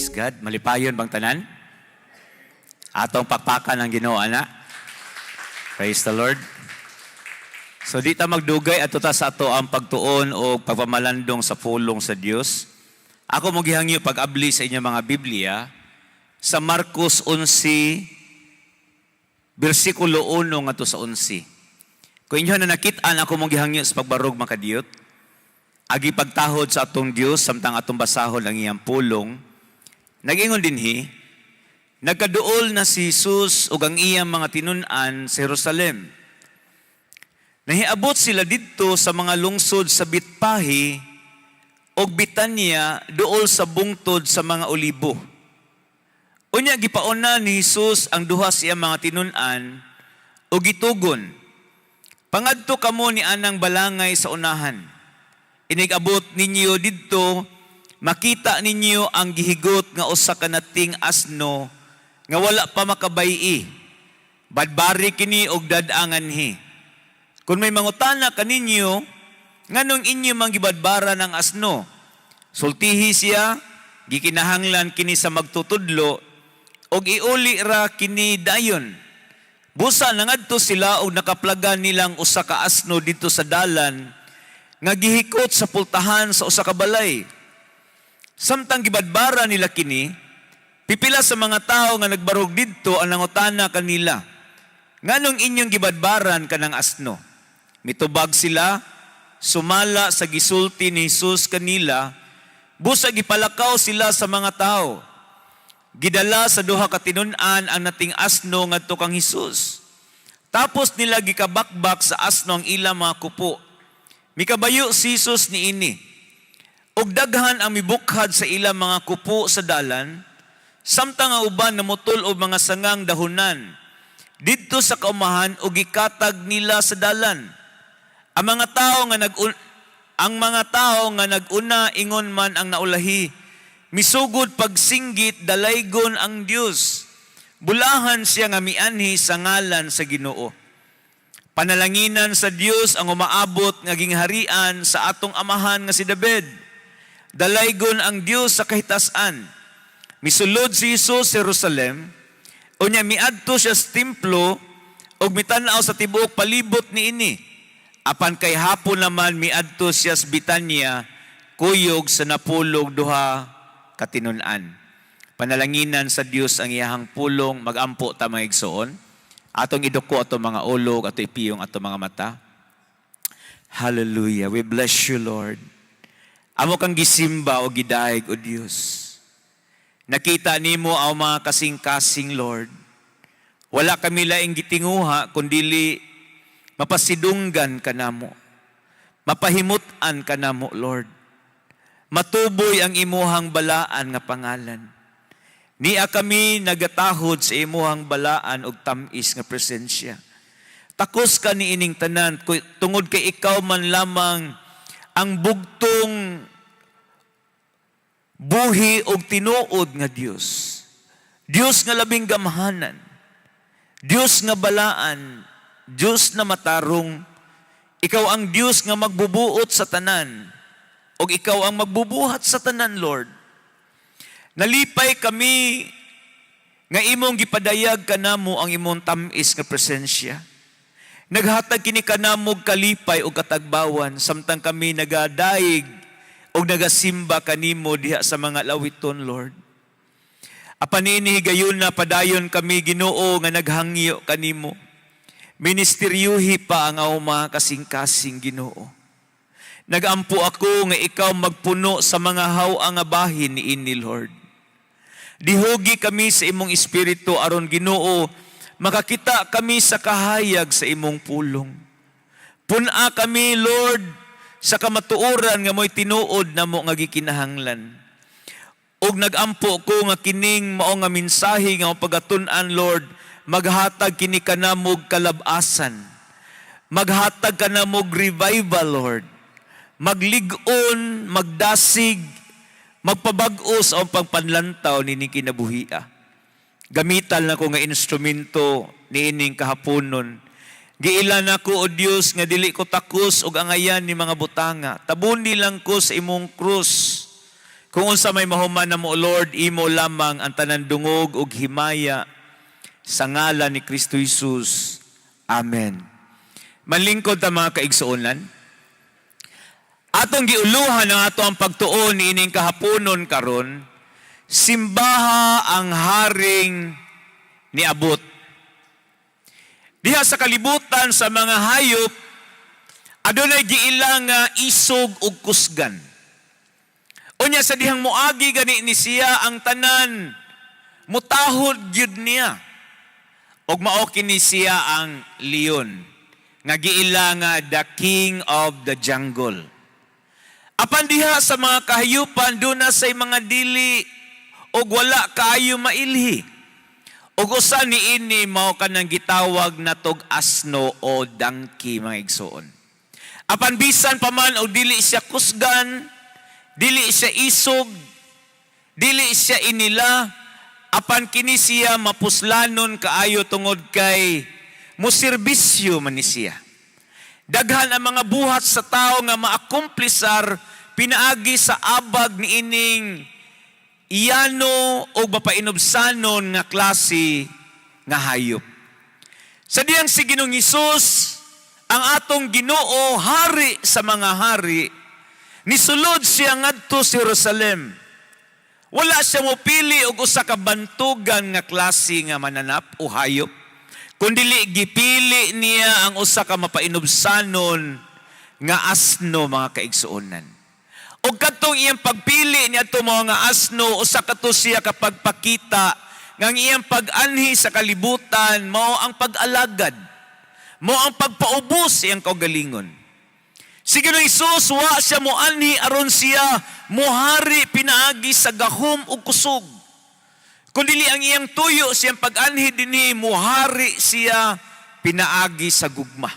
Praise God. Malipayon bang tanan? Atong pakpakan ang Ginoo ana. Praise the Lord. So di ta magdugay ato ta sa ato ang pagtuon o pagpamalandong sa pulong sa Dios. Ako mo gihangyo pag-abli sa inyong mga Biblia sa Marcos 11 versikulo 1 ngadto sa 11. Kung inyo na nakit-an ako mo gihangyo sa pagbarog makadiyot, agi pagtahod sa atong Dios samtang atong basahon ang iyang pulong. Nagingon dinhi, nagkaduol na si Jesus ug ang iyang mga tinun-an sa Jerusalem. Nahiabot sila didto sa mga lungsod sa Betpahi ug Betania duol sa bungtod sa mga olibo. Unya gipauna ni Jesus ang duha sa iyang mga tinun-an ug gitugon, "Pangadto kamo ni anang balangay sa unahan. Inigabot ninyo didto, makita ninyo ang gihigot nga usa ka nating asno nga wala pa makabay-i. Badbari kini og dad-anganhi. Kung may mangutana kaninyo, nganong inyo mang gibadbara ng asno? Sultihi siya, gikinahanglan kini sa magtutudlo, og iuli ra kini dayon. Busa nangadto sila og nakaplagan nilang usa ka asno dito sa dalan, nga gihikot sa pultahan sa usa ka balay. Samtang gibadbara nila kini, pipila sa mga tao nga nagbarog didto ang nangutana kanila, nganong inyong gibadbaran kanang asno? Mitubag sila, sumala sa gisulti ni Jesus kanila, busa gipalakaw sila sa mga tao. Gidala sa duha ka tinun-an ang nating asno ngadto kang Jesus. Tapos nila gikabakbak sa asno ang ilang mga kupo. Mikabayo si Jesus niini. Og daghan ang mibukhad sa ilang mga kupo sa dalan, samtang ang uban namutol og mga sangang dahunan didto sa kaumahan og gikatag nila sa dalan. Ang mga tao nga naguna ingon man ang naulahi, misugod pagsinggit dalaygon ang Dios. Bulahan siya nga mianhi sa ngalan sa Ginoo. Panalanginan sa Dios ang umaabot nga gingharian sa atong amahan nga si David. Dalaygon ang Dios sa kahitasan. Misulod si Jesus sa Jerusalem, unya miadto siya sa templo ug mitan-aw sa tibuok palibot niini. Apan kay hapon naman miadto siya sa Betania, kuyog sa napulog duha katinun-an. Panalanginan sa Dios ang iyahang pulong, magampo ta mga igsoon. Atong iduko atong mga ulog, atong ipiyong atong mga mata. Hallelujah. We bless you, Lord. Amo kang gisimba o gidaig, O Diyos. Nakita nimo ang mga kasing-kasing, Lord. Wala kami laing gitinguha, kundili mapasidunggan ka namo. Mapahimutan ka namo, Lord. Matuboy ang imuhang balaan nga pangalan. Niya kami nagatahod sa imuhang balaan og tamis nga presensya. Takos ka ni ining tanan, tungod kay ikaw man lamang ang bugtong buhi og tinuod nga Dios. Dios nga labing gamhanan. Dios nga balaan. Dios na matarong. Ikaw ang Dios nga magbubuot sa tanan. Og ikaw ang magbubuhat sa tanan, Lord. Nalipay kami nga imong gipadayag kanamo ang imong tamis nga presensya. Naghatag kini kanamo kalipay o katagbawan samtang kami nagadaig o nagasimba kanimo diha sa mga lawiton, Lord. Apan ini gayon na padayon kami Ginoo nga naghangyo kanimo. Ministeryuhi pa ang mga kasing-kasing Ginoo. Nagampo ako nga ikaw magpuno sa mga hawa nga bahin niini, Lord. Dihugi kami sa imong espiritu aron Ginoo, makakita kami sa kahayag sa imong pulong. Puna kami, Lord, sa kamatuoran nga mo'y tinuod namo nga gikinahanglan. Og nagampo ko nga kining mao nga mensahe nga pagatun-an, Lord, maghatag kini kanamog kalabasan. Maghatag kanamog revival, Lord. Maglig-on, magdasig, magpabag-o sa pagpanlantaw ni kinabuhia. Gamitan na ko nga instrumento ni ining kahaponon. Giilan ako, O Dios, nga dili ko takos og angayan ni mga butanga. Tabundi lang ko sa imong krus. Kung unsa may mahuman na mo, Lord, imo lamang ang tanan dungog ug himaya sa ngalan ni Kristo Jesus. Amen. Manlingkod ta mga kaigsuonan. Atong giuluhan ang ato ang pagtuon ni ining kahaponon karon, simbaha ang haring niabot. Diha sa kalibutan sa mga hayop, adunay giilang nga isog ug kusgan. Unya sa dihang moagi gani ni siya ang tanan, mutahod gyud niya. Og mao kini siya ang leon, nga giilang nga the king of the jungle. Apan diha sa mga kahayupan duna say mga dili og wala kaayo mailhi. Ug usa niini mao kanang gitawag natog asno o donkey mga igsoon. Apan bisan pa man o dili siya kusgan, dili siya isog, dili siya inila, apan kini siya mapuslanon kaayo tungod kay moserbisyo man ni siya. Daghan ang mga buhat sa tao nga maakumplisar pinaagi sa abag ni ining iyano o mapainobsanon nga klase nga hayop. Sa diyang si Ginoong Hesus, ang atong Ginoo, hari sa mga hari, nisulod siya ngadto sa Jerusalem. Wala siya mopili og usa ka bantugan nga klase nga mananap o hayop, kundili gipili niya ang usa ka mapainobsanon nga asno mga kaigsuonan. O katong iyang pagpili niya ito mga asno, usa kato siya kapag pakita ng iyang pag-anhi sa kalibutan, mao ang pag-alagad, mao ang pagpaubos iyang kaugalingon. Si Ginoong Hesus, wa siya moanhi aron siya mohari pinaagi sa gahom ug kusog. Kundili ang iyang tuyo siyang pag-anhi dinhi mohari siya pinaagi sa gugma.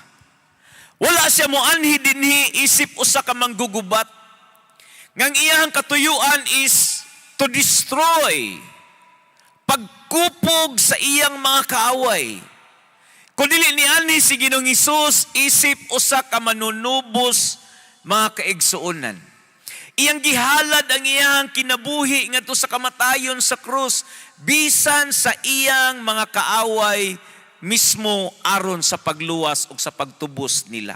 Wala siya moanhi dinhi isip usa ka manggugubat. Ngang iyang katuyuan is to destroy, pagkupog sa iyang mga kaaway. Kung dili ni ani si Ginoong Hesus, isip usa ka manunubos mga kaigsuonan. Iyang gihalad ang iyang kinabuhi ngadto sa kamatayon sa krus, bisan sa iyang mga kaaway mismo aron sa pagluwas o sa pagtubos nila.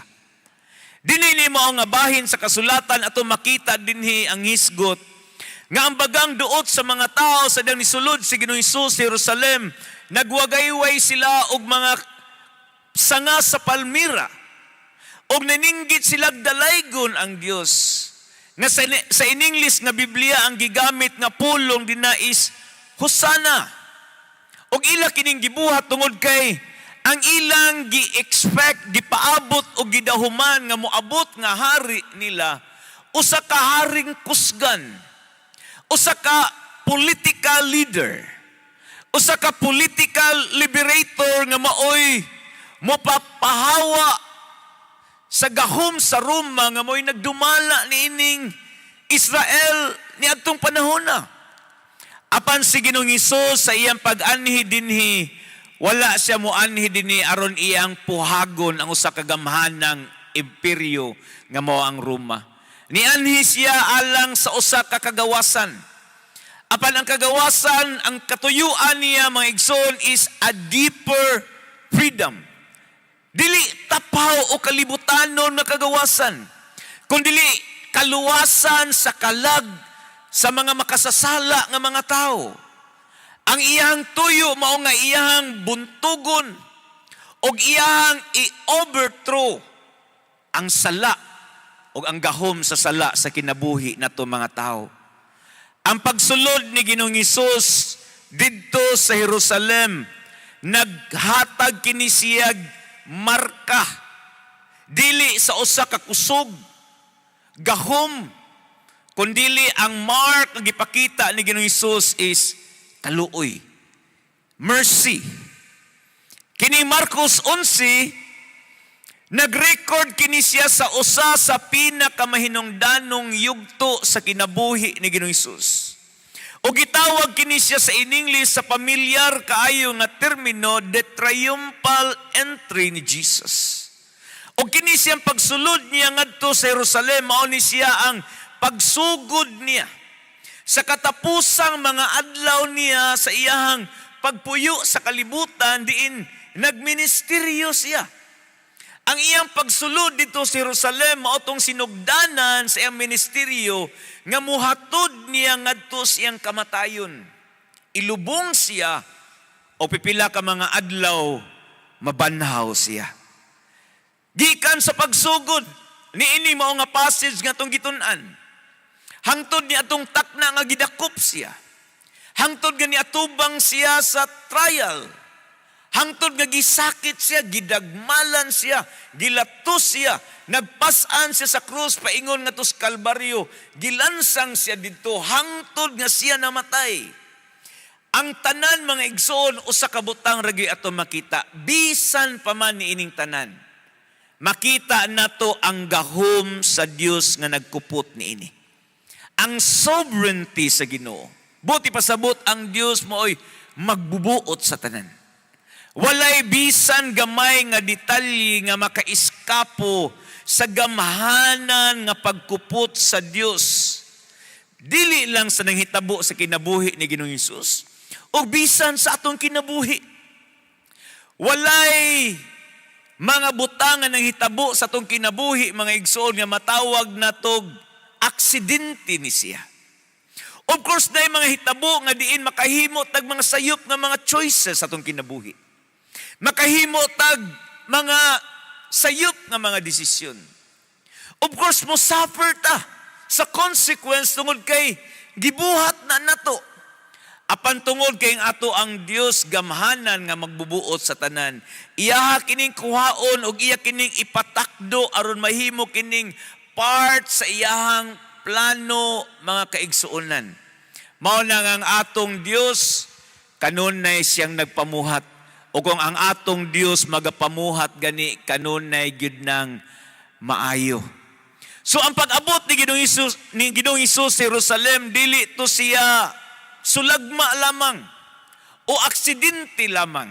Dinini mo nga bahin sa kasulatan ato makita dinhi ang hisgot nga ang bagang duot sa mga tao sa dang nisulod si Ginoong Hesus sa Jerusalem, nagwagayway sila og mga sanga sa palmira og naninggit sila dalaygon ang Dios. Nga sa in English nga Biblia ang gigamit nga pulong dina is Hosanna. Og ila kining gibuhat tungod kay ang ilang gi-expect, gipaabot o gidahuman nga moabot nga hari nila, usa ka haring kusgan, usa ka political leader, usa ka political liberator nga maoy mopapahawa sa gahom sa Roma nga maoy nagdumala niining Israel niadtong panahon na. Apan si Ginoong Hesus sa iyang pag-anhi dinhi, wala siya moanhi dinhi aron iyang puhagon ang usa ka gamhanang imperyo nga mao ang Roma. Nianhi siya alang sa usa ka kagawasan. Apan ang kagawasan, ang katuyuan niya mga igsoon is a deeper freedom. Dili tapaw o kalibutanon na kagawasan, kundi kaluwasan sa kalag sa mga makasasala nga mga tao. Ang iyang tuyo mao nga iyang buntugon og iyang i-overthrow ang sala og ang gahom sa sala sa kinabuhi nato mga tao. Ang pagsulod ni Ginoong Hesus didto sa Jerusalem, naghatag kini siyag marka dili sa usa ka kusog gahom, kundili ang mark nga gipakita ni Ginoong Hesus is kaluoy, mercy. Kini Marcos 11, nag-record kini siya sa usa sa pinakamahinungdanong yugto sa kinabuhi ni Ginoong Hesus. O gitawag kini siya sa in English sa pamilyar kaayo nga termino, the triumphal entry ni Jesus. O kini siyang pagsulod niya ngadto sa Jerusalem, mao ni siya ang pagsugod niya Sa katapusang mga adlaw niya sa iyahang pagpuyo sa kalibutan, diin nagministeryo siya. Ang iyang pagsulod dito sa Jerusalem, maotong sinugdanan sa iyang ministeryo, nga muhatod niya ngadto sa iyang kamatayon. Ilubong siya, o pipila ka mga adlaw, mabanhaw siya. Gikan sa pagsugod, niini mao nga passage nga itong gitun-an. Hangtod ni atong takna nga gidakop siya. Hangtod nga ni atubang siya sa trial. Hangtod nga gisakit siya, gidagmalan siya, gilatos siya, nagpasan siya sa krus, paingon nga tos Kalbaryo, gilansang siya dito, hangtod nga siya namatay. Ang tanan mga igsoon, usa ka butang ragi ato makita, bisan pa man ni ining tanan. Makita nato ang gahom sa Dios nga nagkupot ni ini. Ang sovereignty sa Ginoo. Buti pasabot ang Dios mo oy magbubuot sa tanan. Walay bisan gamay nga detalye nga makaiskapo sa gamhanan nga pagkupot sa Dios. Dili lang sa nanghitabo sa kinabuhi ni Ginoong Hesus, o bisan sa atong kinabuhi. Walay mga butangan ng hitabo sa atong kinabuhi, mga igsoon, nga matawag natog aksidente ni siya. Of course, na mga hitabo nga diin makahimo tag mga sayop nga mga choices sa atong kinabuhi. Makahimo tag mga sayop nga mga desisyon. Of course, mo suffer ta sa consequence tungod kay gibuhat na nato. Apan tungod kay ato ang Dios gamhanan nga magbubuot sa tanan. Iya kining kuhaon ug iya kining ipatakdo aron mahimo kining part sa iyahang plano, mga kaigsuonan. Mao na nga ang atong Dios kanunay siyang nagpamuhat. O kung ang atong Dios magapamuhat gani kanunay gyud nang maayo. So ang pag-abot ni Ginoong Hesus sa Jerusalem, dili to siya sulagma lamang o aksidente lamang.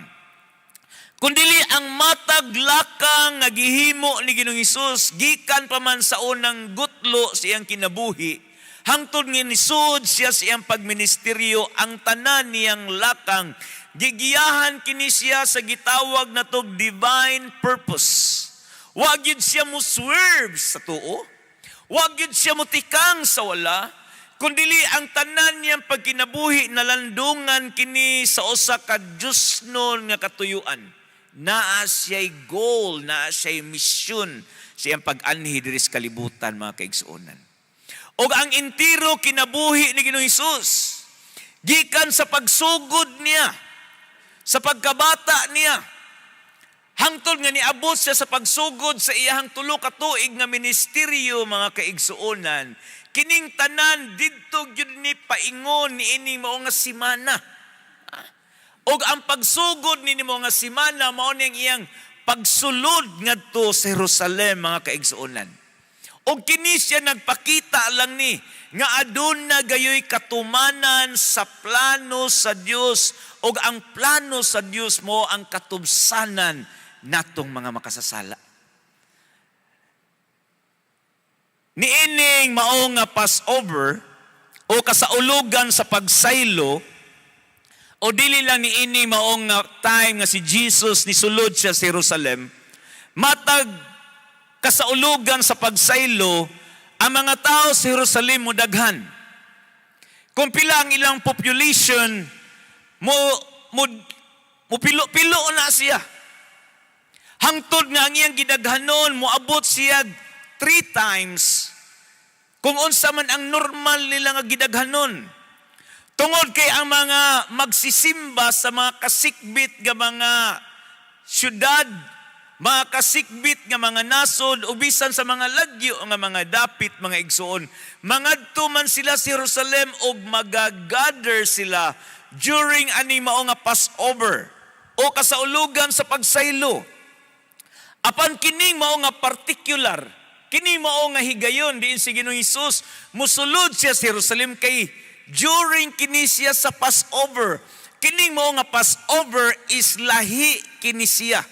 Kundili ang matag lakang nga gihimo ni Ginoong Hesus gikan pa man sa unang gutlo siyang kinabuhi, hangtod nga nisud siya siyang pagministeryo, ang tanan niyang lakang gigiyahan kini siya sa gitawag na to divine purpose. Wa gyud siya mo swerve sa tuo, wa gyud siya mo tikang sa wala, kundili ang tanan niyang pagkinabuhi nalandungan kini sa usa ka Diosnon nga katuyuan. Naa siya'y goal, naa siya'y mission, siyang pag-anhi diri sa kalibutan, mga kaigsuonan. O ang entero kinabuhi ni Ginoong Hesus, gikan sa pagsugod niya, sa pagkabata niya, hangtod nga niabot siya sa pagsugod sa iyahang tulo ka tuig nga ministeryo, mga kaigsuonan, kining tanan didto gyud ni paingon ni ining mao nga semana. Og ang pagsugod ni mo nga semana mao ning iyang pagsulod ngadto sa Jerusalem, mga kaigsuonan. Og kini siya nagpakita lang ni nga aduna gayoy katumanan sa plano sa Dios, og ang plano sa Dios mo ang katubsanan natong mga makasasala. Niining mao nga Passover o kasaulugan sa pagsaylo, o dili lang niining mao nga time nga si Jesus ni sulod siya sa Jerusalem, matag kasaulugan sa pagsaylo, ang mga tao sa Jerusalem mo daghan. Kung pila ang ilang population, mo pilo na siya. Hangtod nga ang iyang gidaghanon, moabot siya 3 times kung unsa man ang normal nila nga gidaghanon. Tungod kay ang mga magsisimba sa mga kasikbit nga mga syudad, mga kasikbit nga mga nasod, ubisan sa mga lagyo nga mga dapit, mga igsoon, mangadto man sila sa Jerusalem og magagather sila during ani mao nga Passover o kasaulugan sa pagsaylo. Apan kining mao nga particular, kining mao nga higayon diin si Ginoong Hesus, musulod siya sa Jerusalem kay during kini siya sa Passover. Kining mao nga Passover is lahi kini siya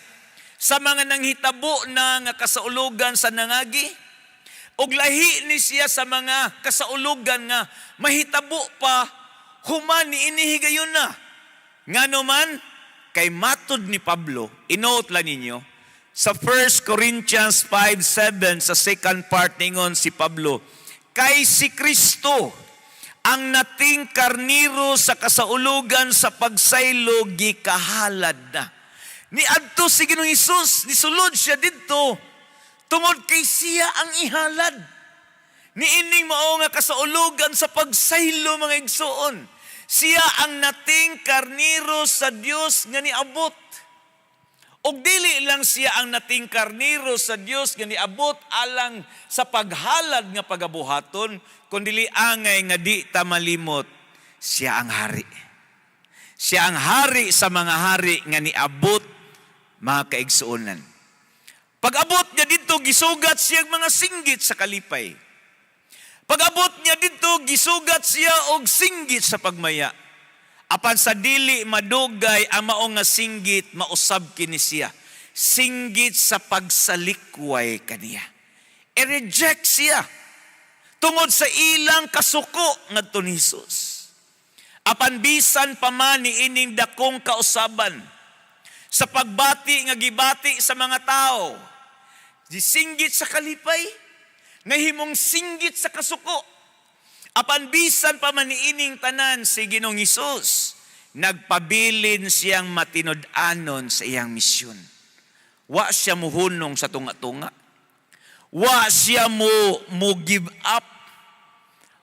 sa mga nanghitabo na nga kasaulugan sa nangagi, og lahi ni siya sa mga kasaulugan nga mahitabo pa human ni inihigayon na. Ngano man, kay matod ni Pablo, inoot lang ninyo, sa 1 Corinthians 5:7 sa second part ningon si Pablo, kay si Kristo ang nating karniro sa kasaulugan sa pagsaylo gikahalad na. Ni adto si Ginoong Hesus, nisulod siya didto tungod kay siya ang ihalad. Ni ining mao nga kasaulugan sa pagsaylo mga igsoon. Siya ang nating karniro sa Dios nga niabot. Og dili lang siya ang nating karniro sa Dios nga niabot alang sa paghalad nga pagabuhaton, kundi angay nga di ta malimot, siya ang hari. Siya ang hari sa mga hari nga niabot mga kaigsuonan. Pag-abot niya dito, gisugat siya mga singgit sa kalipay. Pag-abot niya dito, gisugat siya og singgit sa pagmaya. Apan sa dili madugay ang mao nga singgit, mausab kini siya. Singgit sa pagsalikway kaniya. I-reject siya tungod sa ilang kasuko ngadto ni Hesus. Apan bisan pa man ni ining dakong kausaban sa pagbati nga gibati sa mga tao, singgit sa kalipay, nga himong singgit sa kasuko. Apan bisan pa man niining tanan si Ginoong Hesus, nagpabilin siyang matinud-anon sa iyang misyon. Wa siya muhunong sa tunga-tunga. Wa siya mo give up.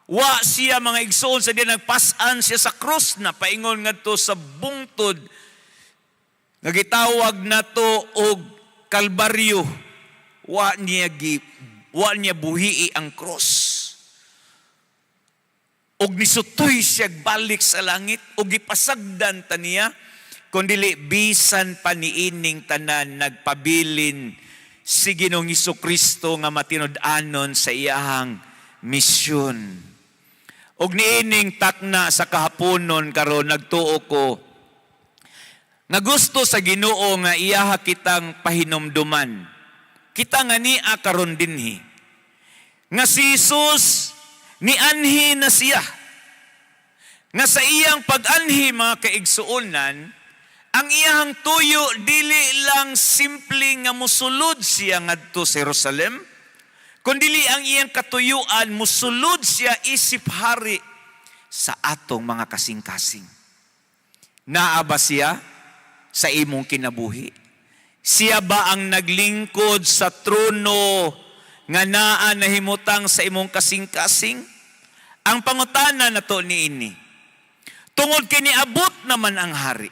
Wa siya mga igsoon sa diya nagpasan siya sa krus na paingon ngadto sa bungtod. Nagitawag na to og Kalbaryo. Wa niya buhii ang cross. Og nisutoy siya balik sa langit, og ipasagdan ta niya, kundili bisan pa niining tanan nagpabilin si Ginoong Hesukristo nga matinud-anon sa iyahang misyon. Og niining takna sa kahaponon karon nagtuo ko nga gusto sa Ginoo nga iyaha kitang pahinumduman. Kita nga niya karon dinhi. Nga si Jesus nianhi na siya. Nga sa iyang pag-anhi mga kaigsuonan, ang iyang tuyo dili lang simple nga musulod siya ngadto sa Jerusalem, kundili ang iyang katuyuan musulod siya isip hari sa atong mga kasing-kasing. Naa ba siya sa imong kinabuhi? Siya ba ang naglingkod sa trono nga naa nahimutang sa imong kasing-kasing? Ang pangutana na to niini. Tungod kini abot naman ang hari.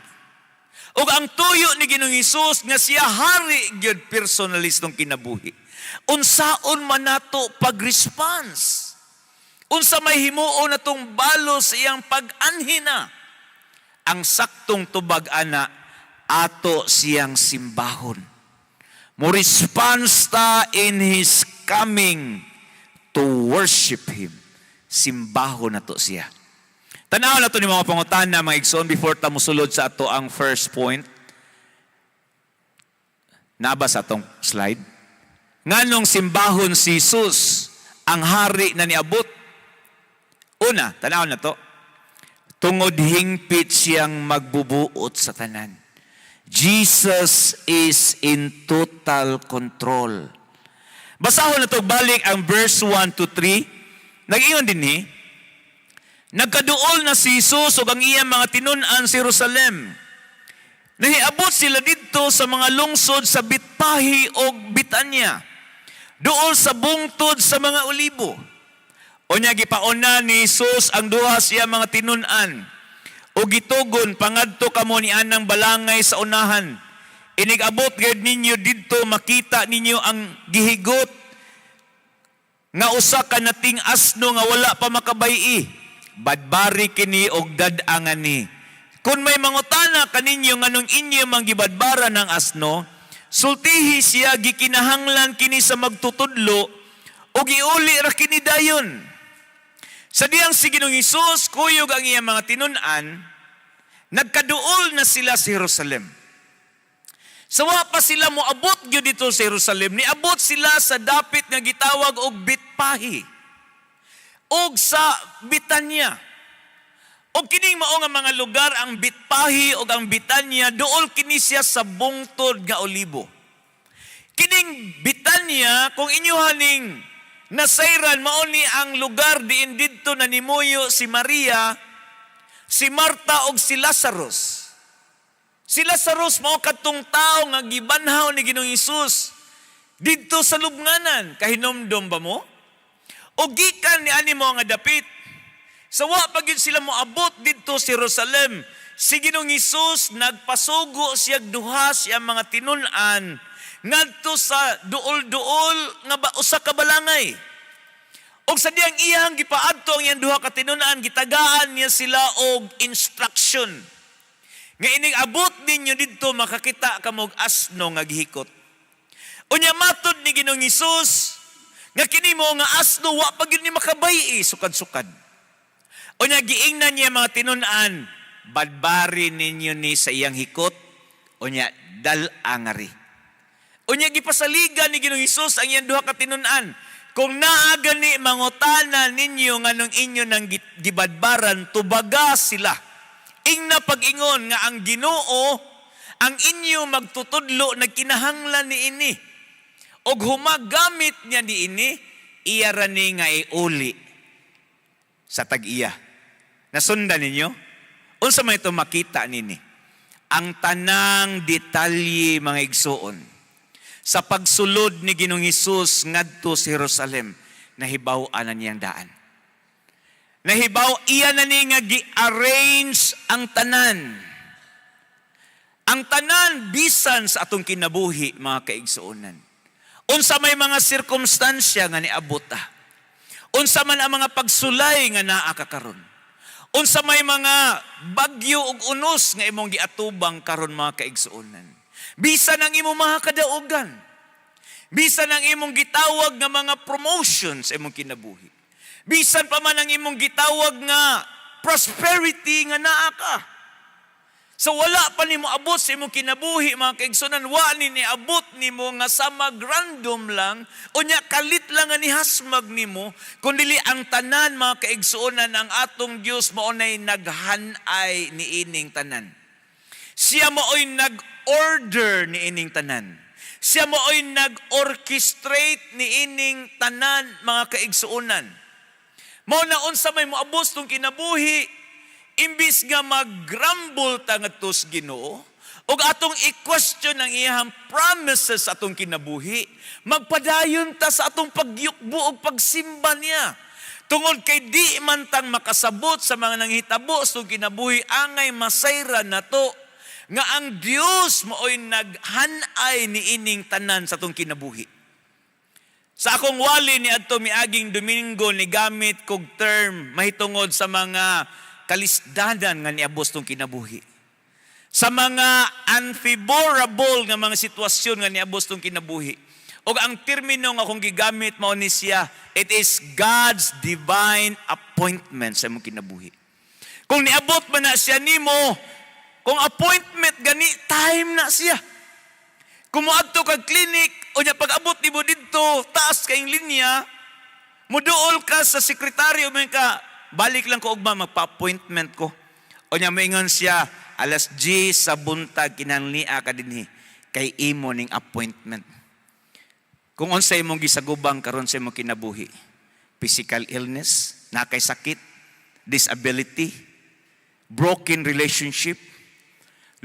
Ug ang tuyo ni Ginoong Hesus nga siya hari gyud personalistong kinabuhi. Unsaon man nato pag-response? Unsa may himuon natong balo sa iyang pag-anhina? Ang saktong tubag ana ato siyang simbahon. Mo response ta in His coming to worship Him. Simbahon na to siya. Tanaw na to ni mga pangutana, mga igsoon, before ta musulod sa ato ang first point. Naba sa atong slide. Nganong simbahon si Jesus, ang hari na niabot. Una, tanaw na to. Tungod hingpit siyang magbubuot sa tanan. Jesus is in total control. Basahon na to balik ang verse 1 to 3. Nag-iyon din nagkaduol na si Jesus ug ang iyang mga tinun-an sa Jerusalem. Nahiabot sila didto sa mga lungsod sa Betpahi ug Betania, duol sa bungtod sa mga olibo. Unya gipauna ni Jesus ang duha siya mga tinun-an ug gitugon pangadto kamo ni anang balangay sa unahan. Inig-abot gid ninyo didto makita ninyo ang gihigot nga usa ka nating asno nga wala pa makabay-i. Badbari kini og dad-angan ni. Kung may mangutana kaninyo nganong inyo manggibadbara ng asno, sultihi siya gikinahanglan kini sa magtutudlo o giuli ra kini dayon. Sa diyang si Ginoong Hesus, kuyog ang iyang mga tinun-an, nagkaduol na sila sa Jerusalem. Sawa pa sila moabot gyud dito sa Jerusalem, niabot sila sa dapit nga gitawag og Betpahi og sa Bitanya. Og kining mao nga mga lugar ang Betpahi og ang Bitanya, duol kini siya sa bungtod nga olibo. Kining Bitanya, kung inyo haning nasayran, mao ni ang lugar diin didto na nimuyo si Maria, si Marta og si Lazarus. Si Lazarus mao kadtong tawo nga gibanhaw ni Ginoong Hesus didto sa lubnganan. Kahinomdom ba mo? O gikan ni ani mo nga dapit. Sawa pa gyud sila moabot didto sa Jerusalem. Si Ginoong Hesus nagpasugo siya duha siya mga tinun-an ngadto sa duol-duol nga usa ka balangay. Og sa diyang iyang gipaadto ang iyang duha ka tinun-an, gitagaan niya sila og instruction. Nga ining abot ninyo dito makakita kamog asno nga gihikot. Unya matod ni Ginoong Hesus nga kini mo nga asno wa pa gyud ni makabay sukad-sukad. Unya giingnan niya mga tinun-an, badbari ninyo ni sa iyang hikot. Unya dal-angari. Unya gipasaligan ni Ginoong Hesus ang iyang duha ka tinun-an. Kung naa gani mangutana ninyo nganong inyo nang gibadbaran, tubaga sila. Ingna pag-ingon nga ang Ginoo ang inyo magtutudlo nagkinahanglan ni ini. Og humagamit niya ni ini, iya rani nga iuli sa tag-iya. Nasundan ninyo? Unsa man ito makita nini? Ang tanang detalye mga igsuon sa pagsulod ni Ginoong Hesus ngadto sa Jerusalem, nahibaw-an na niyang daan. Nahibaw iya na ni nga gi-arrange ang tanan. Ang tanan bisan sa atong kinabuhi mga kaigsuonan. Unsa may mga sirkumstansya nga niabot ta. Unsa man ang mga pagsulay nga naa kakaron. Unsa may mga bagyo ug unos nga imong giatubang karon mga kaigsuonan. Bisan ang imong mga kadaugan. Bisan ang imong gitawag nga mga promotions imong kinabuhi. Bisan pa man ang imong gitawag nga prosperity nga naa ka. So wala pa nimo abot sa imong kinabuhi mga kaigsunan, wa ni niabot nimo nga samag random lang unya kalit lang nga nihasmag nimo, kundi ang tanan mga kaigsunan ang atong Dios mao nay naghanay ni ining tanan. Siya maoy nag-order ni ining tanan. Siya maoy nag-orchestrate ni ining tanan mga kaigsuonan. Mao na unsa may moabot tong kinabuhi, imbis nga mag-grumble ta ngadto sa Ginoo ug atong i-question ang iyang promises atong kinabuhi, magpadayon ta sa atong pagyukbo ug pagsimba niya. Tungod kay di man tang makasabot sa mga nanghitabo sa atong kinabuhi, angay masayran nato nga ang Dios maoy naghanay ni ining tanan sa atong kinabuhi. Sa akong wali ni adto miaging Domingo ni gamit kog term mahitungod sa mga kalisdanan nga niabot tong kinabuhi. Sa mga unfavorable nga mga sitwasyon nga niabot tong kinabuhi. Og ang termino nga akong gigamit mao ni siya, it is God's divine appointment sa imong kinabuhi. Kung niabot man na siya nimo, kung appointment gani, time na siya. Kung moadto kag clinic, o niya pag-abot nimo dito, taas kayong linya, muduol ka sa sekretaryo, may ka, balik lang ko ugma, magpa-appointment ko. O niya maingon siya, alas 10 sa buntag, kinanlia ka dinhi, kay imo ning appointment. Kung unsay imong gisagubang karon sa imong kinabuhi, physical illness, nakay sakit, disability, broken relationship,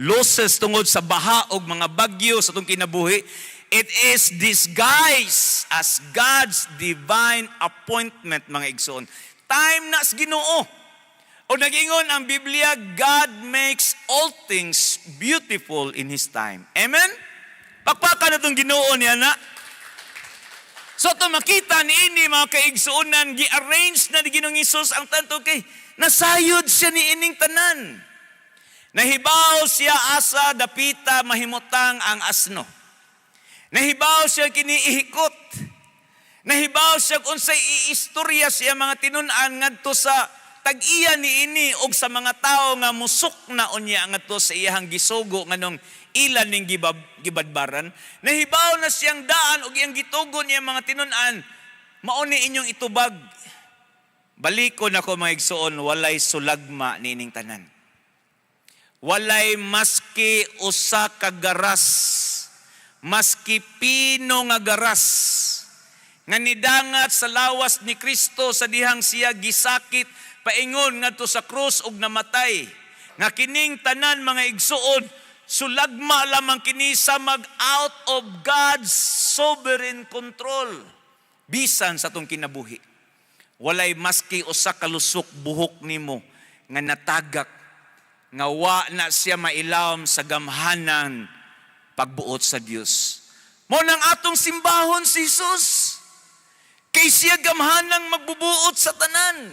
losses tungod sa baha o mga bagyo sa itong kinabuhi, it is disguised as God's divine appointment, mga igsoon. Time na sa Ginoo. O nag-ingon ang Biblia, God makes all things beautiful in His time. Amen? Pakpakan na itong Ginoo niya na. So ito makita ni ini mga kaigsuunan, gi-arrange na ni Ginoong Hesus ang tanto kay nasayod siya ni ining tanan. Nahibaw siya asa dapita mahimutang ang asno. Nahibaw siya kiniihikot. Nahibaw siya kung sa iistorya siya mga tinun-an ngadto sa tag-iya ni ini og sa mga tao nga musok na unya ngadto sa iyang gisugo nganong ilan ning gibadbaran, nahibaw na siyang daan og iyang gitugon niya mga tinun-an, mao ni inyong itubag. Balikon ako mga igsoon, walay sulagma nining tanan. Walay maski usa ka garas, maski pino nga garas, nga nidangat sa lawas ni Kristo sa dihang siya gisakit, paingon ngadto sa krus ug namatay. Nga kining tanan mga igsuon, sulagma lamang kini sa mag-out of God's sovereign control. Bisan sa tong kinabuhi. Walay maski usa ka lusok buhok nimo nga natagak, nga wa na siya mailawom sa gamhanan pagbuot sa Dios. Mo nang atong simbahon si Jesus. Kay siya gamhanang magbubuot sa tanan.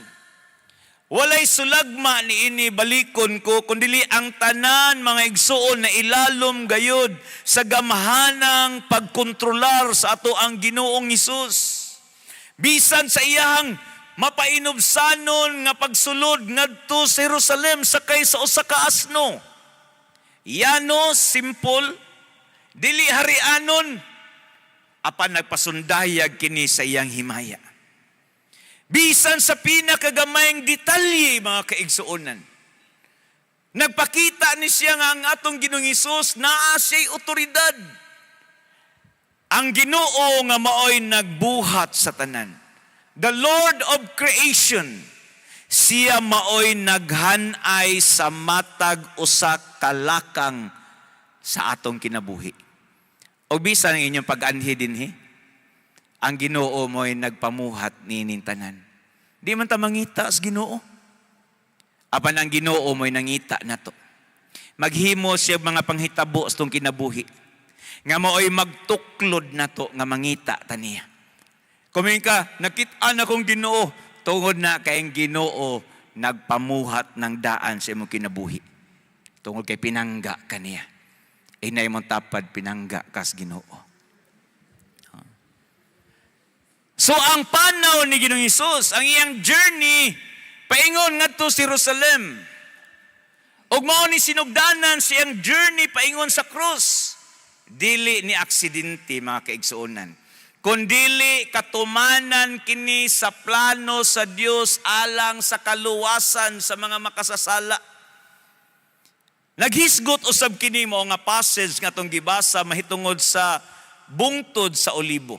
Walay sulagma ni ini balikon ko, kundili ang tanan mga igsuon na ilalom gayud sa gamhanang pagkontrolar sa ato ang Ginoong Hesus. Bisan sa iyang mapainobsanon nga pagsulod ngadto sa Jerusalem sakay sa usa ka asno. Yano, simple, dili harianon, apan nagpasundayag kini sa iyang himaya. Bisan sa pinakagamay detalye mga kaigsuonan. Nagpakita ni siya nga ang atong Ginoong Hesus naa siya'y otoridad. Ang Ginoo nga maoy nagbuhat sa tanan. The Lord of creation, siya maoy naghanay sa matag usa ka lakang sa atong kinabuhi. O bisan ang inyong pag-anhi dinhi, ang Ginoo mo'y nagpamuhat nining tanan. Di man ta mangita sa Ginoo. Apan ang Ginoo mo'y nangita nato. Maghimo siya mga panghitabo sa tong kinabuhi. Nga mo'y magtuklod nato nga mangita taniya. Kumin ka, nakita na kong Ginoo, tungod na kayong Ginoo nagpamuhat ng daan sa imong kinabuhi. Tungod kay pinangga kaniya. Inay mong tapad pinangga kas Ginoo. So ang panaw ni Ginoong Hesus, ang iyang journey, paingon ngadto sa Jerusalem. Ug mao ni sinugdanan siyang journey paingon sa krus. Dili ni aksidente mga kaigsuonan. Kundili katumanan kini sa plano sa Dios alang sa kaluwasan sa mga makasasala. Naghisgot usab kini mo nga passage nga tong gibasa mahitungod sa bungtod sa olibo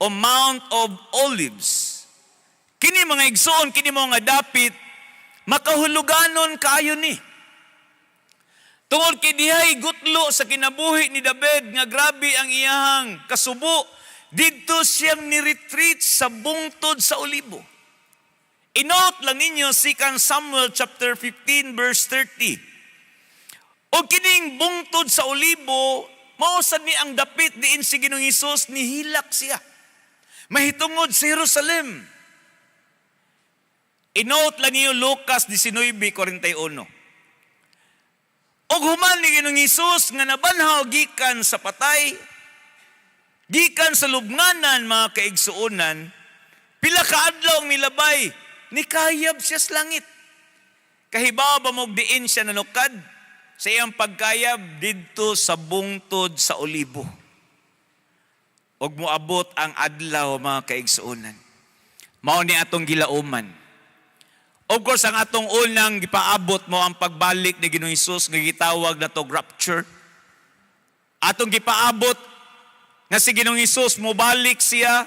o Mount of Olives. Kini mga igsoon, kini mo nga dapit makahuluganon kaayo ni. Tungod kay dihay gutlo sa kinabuhi ni David nga grabe ang iyang kasubo, didto siyang ni-retreat sa bungtod sa olibo. Inote lang ninyo 2 Samuel chapter 15 verse 30. O kining bungtod sa olibo, mausad ni ang dapit diin si Ginoong Hesus, nihilak siya. Mahitungod sa Jerusalem. Inote lang niyo Lucas 19:41. O human ni Ginoong Hesus nga nabanhaw gikan sa patay, gikan sa lubnganan mga kaigsuonan, pila ka adlaw milabay, nikayab siya sa langit. Kahibaw ba mo diin siya nanukad sa iyang pagkayab didto sa bungtod sa olibo. Og moabot ang adlaw mga kaigsuonan. Mao ni atong gilauman. Of course, ang atong unang gipaabot mo ang pagbalik ni Ginoong Hesus nga gitawag na to rapture. Atong gipaabot nga si Ginoong Hesus mobalik siya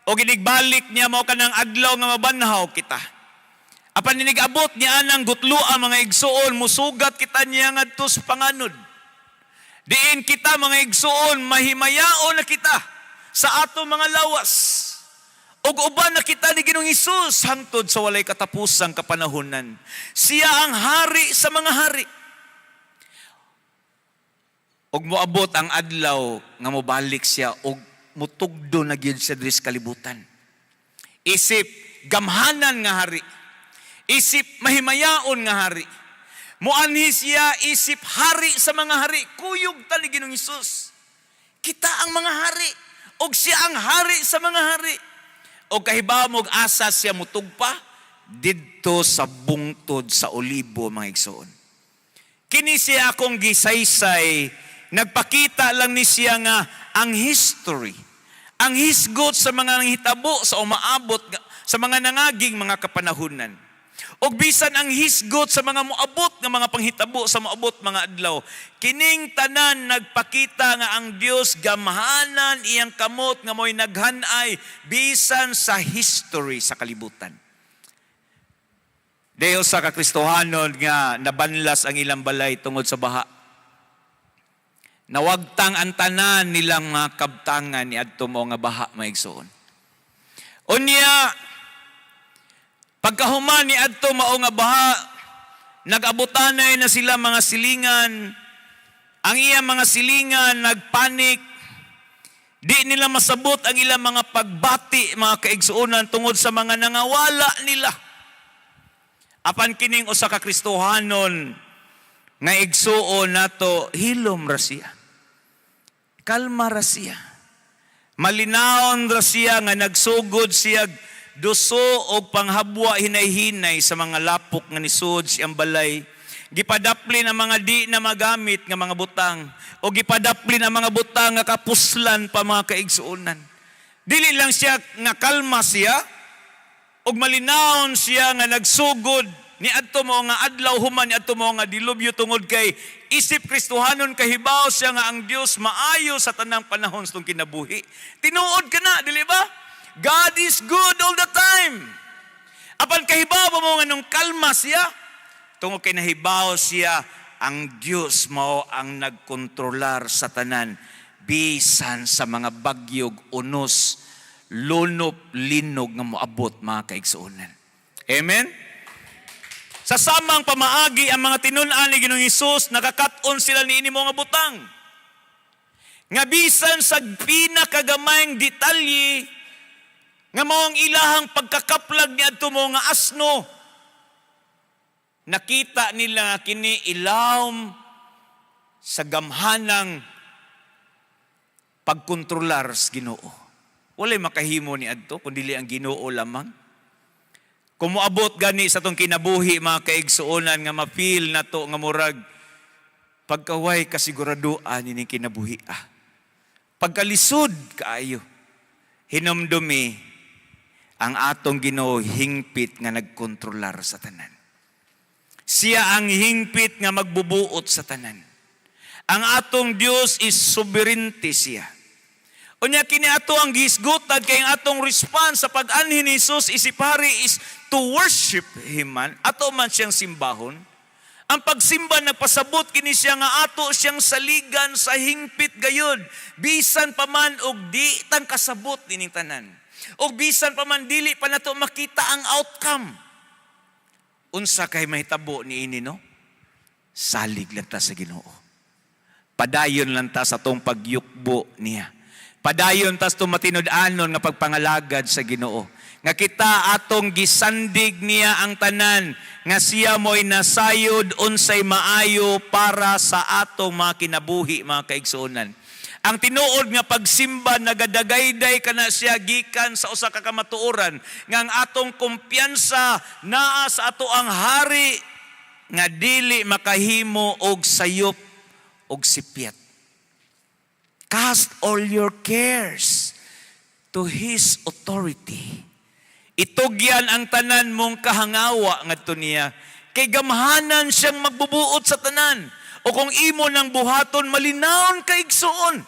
o ginigbalik niya mao kanang adlaw nga mabanhaw kita. Apan ninigabot niya anang gutloa mga igsuon, musugat kita niya ngadto sa panganod. Diin kita mga igsuon, mahimayaon na kita sa ato mga lawas. Og uban na kita ni Ginoong Hesus hangtod sa walay katapusang kapanahunan. Siya ang hari sa mga hari. Og moabot ang adlaw nga mobalik siya og mutugdo na gyud siya diri sa kalibutan. Isip gamhanan nga hari. Isip mahimayaon nga hari. Muanhi siya isip hari sa mga hari. Kuyog ta ni Ginoong Hesus. Kita ang mga hari. Og siya ang hari sa mga hari. Og kahibaw mo asa siya mutugpa, didto sa bungtod sa olibo, mga igsoon. Kini siya akong gisaysay, nagpakita lang ni siya nga ang history, ang hisgot sa mga hitabo sa umaabot sa mga nangaging mga kapanahunan. Og bisan ang hisgot sa mga moabot nga mga panghitabo sa moabot mga adlaw, kining tanan nagpakita nga ang Dios gamhanan iyang kamot nga mo'y naghanay bisan sa history sa kalibutan. Deo sa kakristohanon nga nabanlas ang ilang balay tungod sa baha. Nawagtang ang tanan nilang mga kabtangan ni adto mo nga baha, maigsoon. Unya, pagkahuman ni adto mao nga baha, nag-abutanay na sila mga silingan. Ang iyang mga silingan nagpanik. Di nila masabot ang ilang mga pagbati, mga kaigsuonan tungod sa mga nangawala nila. Apan kining usa ka Kristohanon nga igsuon nato, hilom ra siya. Kalma ra siya. Malinaon ra siya nga nagsugod siya duso o panghabwa hinay-hinay sa mga lapok nga nisud siyang balay. Gipadaplin ang mga di na magamit nga mga butang o gipadaplin ang mga butang nga kapuslan pa, mga kaigsuonan. Dili lang siya nga kalma siya og malinawon siya nga nagsugod ni adto mo nga adlaw human ni adto mo nga dilubyo tungod kay isip Kristohanon kahibaw siya nga ang Dios maayo sa tanang panahon sa kinabuhi. Tinuod ka na, dili ba? God is good all the time. Apan kahibaw mo nga nung kalma siya, tungod kay nahibaw siya ang Dios mao ang nagkontrolar sa tanan bisan sa mga bagyog, unos, lunop, linog nga moabot, mga kaigsuonan. Amen? Sa samang pamaagi ang mga tinun-an ni Ginoong Hesus, nakakat-on sila ni ini mga butang. Nga bisan sa pinakagamay detalye nga maong ilahang pagkakaplag ni adto mo nga asno, nakita nila nga kini ilawom sa gamhanang pagkontrolar sa Ginoo. Walay makahimo ni adto kundi ang Ginoo lamang. Kung moabot gani sa tong kinabuhi, mga kaigsuonan, nga mapil na to nga murag pagkaway kasiguraduan ini kinabuhi. Pagkalisod kaayo, hinumdumi ang atong Ginoo hingpit nga nagkontrolar sa tanan. Siya ang hingpit nga magbubuot sa tanan. Ang atong Dios is sovereignty siya. Unya kini ato ang gisgutan kay ang atong response sa pag-anhin ni Jesus isipari is to worship Him man. Ato man siyang simbahon. Ang pagsimba nagpasabot kini siya nga ato siyang saligan sa hingpit gayud. Bisan pa man og di tang kasabot nining tanan. Og bisan pa man dili pa nato makita ang outcome. Unsa kay mahitabo ni ini, no? Salig lang ta sa Ginoo. Padayon lang ta sa tong pagyukbo niya. Padayon tas tumatinud-anon nga pagpangalagad sa Ginoo. Nga kita atong gisandig niya ang tanan nga siya mo'y nasayod unsay maayo para sa atong mga kinabuhi, mga kaigsuonan. Ang tinuod nga pagsimba nagadagayday kana siya gikan sa usa ka kamatuoran nga ang atong kumpiyansa naa sa ato ang hari nga dili makahimo og sayop og sipyat. Cast all your cares to His authority. Itugyan ang tanan mong kahangawa ngadto niya. Kay gamhanan siyang magbubuot sa tanan. O kung imo ng buhaton, malinawon ka igsuon.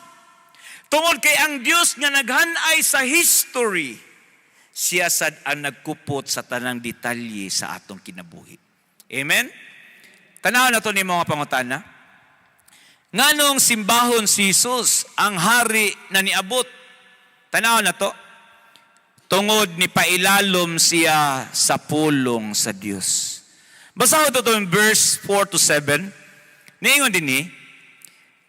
Tungod kay ang Dios nga naghanay sa history, siya sad ang nagkupot sa tanang detalye sa atong kinabuhi. Amen? Tanaw na to ni mga pangutana. Nganong simbahon si Jesus ang hari na niabot? Tanaw na to. Tungod ni pailalom siya sa pulong sa Dios. Basaho to in verse 4 to 7. Niingon din ni,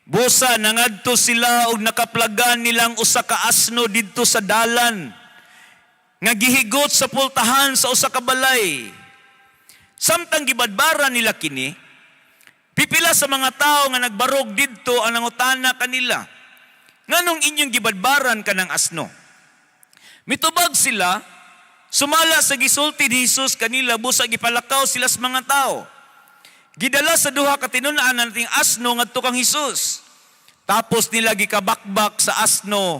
busa nangadto sila og nakaplagan nilang usa ka asno didto sa dalan nga gihigot sa pultahan sa usa ka balay. Samtang gibadbara nila kini, pipila sa mga tao nga nagbarog didto ang nangutana kanila, nganong inyong gibadbaran kanang asno? Mitubag sila, Sumala sa gisulti ni Jesus kanila busa gipalakaw sila sa mga tao. Gidala sa duha ka tinun-an nating asno ngadto kang Jesus. Tapos nila gikabakbak sa asno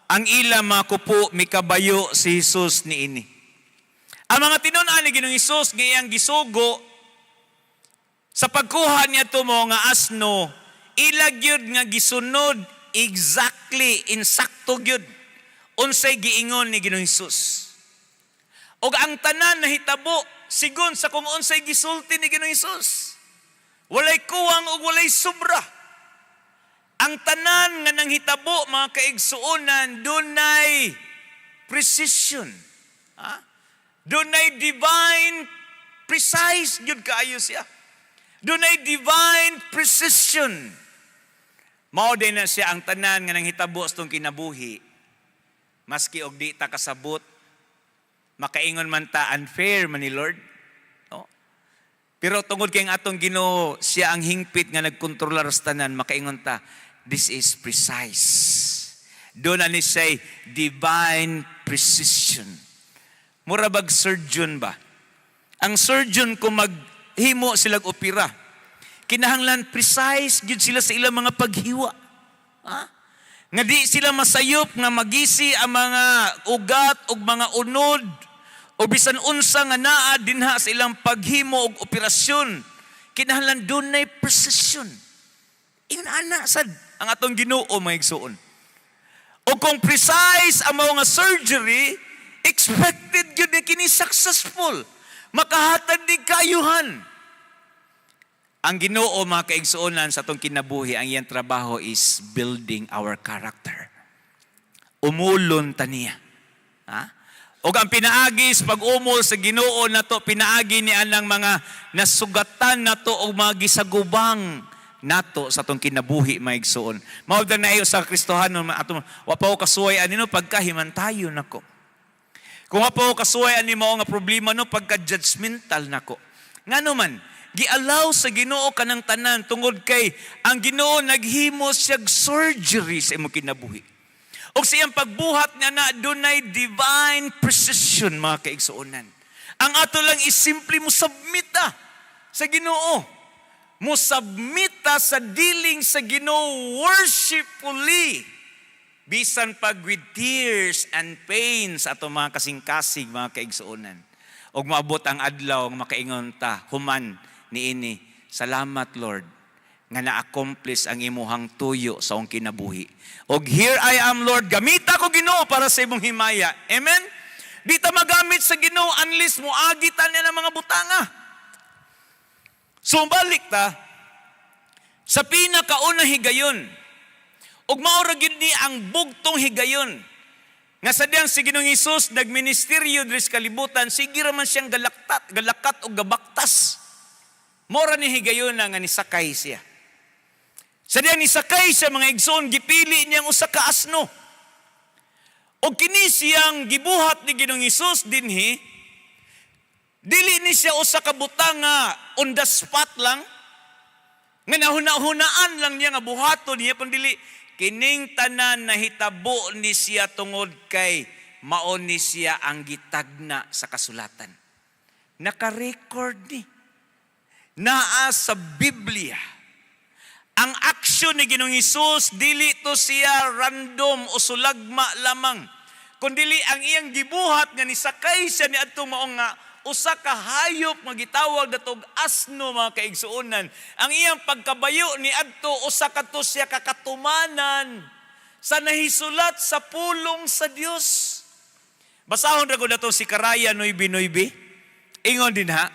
ang ila mga kupo mikabayo si Jesus niini. Ang mga tinun-an ni Ginoong Hesus ngayang gisugo sa pagkuha niya to mo nga asno, ila gyud nga gisunod exactly insakto gyud unsay giingon ni Ginoong Hesus. Og ang tanan nahitabo sigon sa kung unsay gisulti ni Ginoong Hesus. Walay kuwang ug walay sobra. Ang tanan nga nanghitabo mga kaigsuonan dunay precision. Ha? Dunay divine precise gyud kaayo siya. Dunay divine precision. Mao din na siya ang tanan nga nanghitabo sa tong kinabuhi. Maski og di ta kasabot, makaingon man ta unfair man ni Lord. No? Pero tungod kay ang atong Ginoo, siya ang hingpit nga nagkontrolar sa tanan, makaingon ta, this is precise. Doon na ni say divine precision. Mura bag surgeon ba? Ang surgeon kung maghimo silang opera, kinahanglan precise gyud sila sa ilang mga paghiwa. Ha? Nga di sila masayop nga magisi ang mga ugat o mga unod o bisan unsa nga naa dinha sa ilang paghimo og operasyon. Kinahanglan dunay precision. Ingon ana sad ang atong Ginoo mga igsoon. O kung precise ang mga surgery, expected yun na kini successful. Makahatag ni kayuhan. Ang Ginoo mga kaigsuonan sa atong kinabuhi, ang iyang trabaho is building our character. Umulon ta niya. Ha? O ang pinaagis pag-umol sa Ginoo na to, pinaagi ni anang mga nasugatan na to o mga gisagubang nato sa atong kinabuhi mga igsuon. Mao na ayo sa Kristohanon atong wa pa ko kasuway anino pagkahimantayon nako. Kung wa pa ko kasuway ani mao nga problema no pagka-judgmental nako. Ngano man giallow sa Ginoo kanang tanan tungod kay ang Ginoo naghimo siyag surgery sa imong kinabuhi. Og sa iyang pagbuhat nga na dunay divine precision mga kaigsuonan. Ang ato lang is simply mo submita sa Ginoo. Mo submita sa dealing sa Ginoo worshipfully. Bisan pag with tears and pains ato mga kasing-kasing mga kaigsuonan. Og maabot ang adlaw nga makaingon ta human niini, salamat Lord nga na-accomplish ang imuhang tuyo sa akong kinabuhi. Og here I am Lord, gamita ko Ginoo para sa imong himaya. Amen? Di ta magamit sa Ginoo unless moagitan niya ng mga butanga. So balik ta sa pinakaunang higayon. Ug mao ra gyud ni ang bugtong higayon. Nga sadyang si Ginoong Hesus nagministeryo diri sa kalibutan, sige ra man siyang galakat o gabaktas. Mora ni higayon nga ni sakay siya. Sadyang ni sakay siya mga igsoon, gipili niyang usa ka asno. O kini siyang gibuhat ni Ginoong Hesus dinhi, dili ni siya usa ka butang nga on the spot lang, nga nahuna-hunaan lang niya nga buhaton niya, kundi kining tanan na hitabo ni siya tungod kay mao ni siya ang gitagna sa kasulatan. Naka-record ni. Naa sa Biblia. Ang aksyon ni Ginoong Hesus, dili to siya random o sulagma lamang. Kundi ang iyang gibuhat nga nisakay siya ni adtong mao nga usa ka hayop nga gitawag natog asno mga kaigsuonan. Ang iyang pagkabayo ni adto usa kadto siya kakatumanan sa nahisulat sa pulong sa Dios. Basahon ra gud nato si Karaya 9:9. Ingon din ha.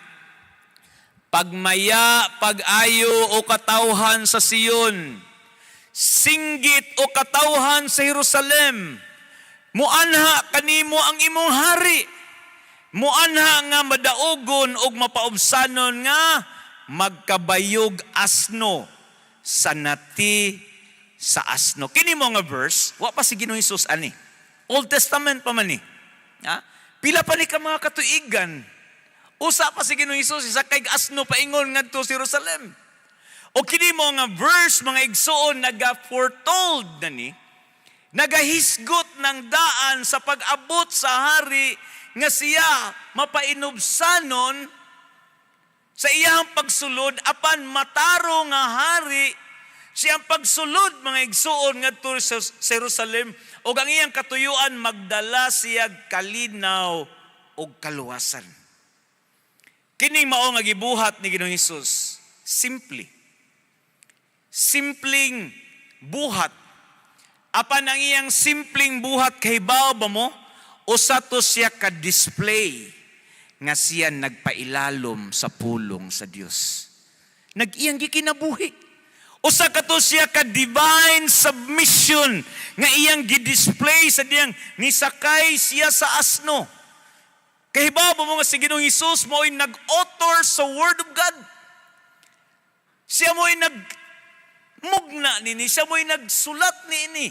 Pagmaya, pag-ayo o katawhan sa Sion, singgit o katawhan sa Jerusalem, muanha kanimo ang imong hari. Muanha nga madaogon og mapaubsanon nga magkabayog asno sa nati sa asno. Kini mo nga verse, wa pa si Ginoong Hesus ani. Old Testament pa man ni. Ha? Pila pa ni ka mga katuigan. Usa pa si Ginoong Hesus isa kay asno paingon ngadto sa Jerusalem. O kini mo nga verse mga igsoon naga-foretold na ni, nagahisgot ng daan sa pag-abot sa hari nga siya mapainubsanon sa iyang pagsulod apan mataro nga hari siyang pagsulod mga igsuon ngadto sa Jerusalem ug ang iyang katuyuan magdala siya kalinaw ug kaluwasan. Kini mao nga gibuhat ni Ginoong Hesus. Simpleng buhat. Apan ang iyang simpleng buhat kahibaw ba mo? Usa to siya ka-display nga siya nagpailalom sa pulong sa Dios. Nag-iyang gikinabuhi. Usa ka to siya ka-divine submission nga iyang gi-display sa diyang nisakay siya sa asno. Kahibaw ba mo nga si Ginoong Hesus mo'y nag-author sa Word of God. Siya mo'y nagmugna nini, siya mo'y nagsulat nini.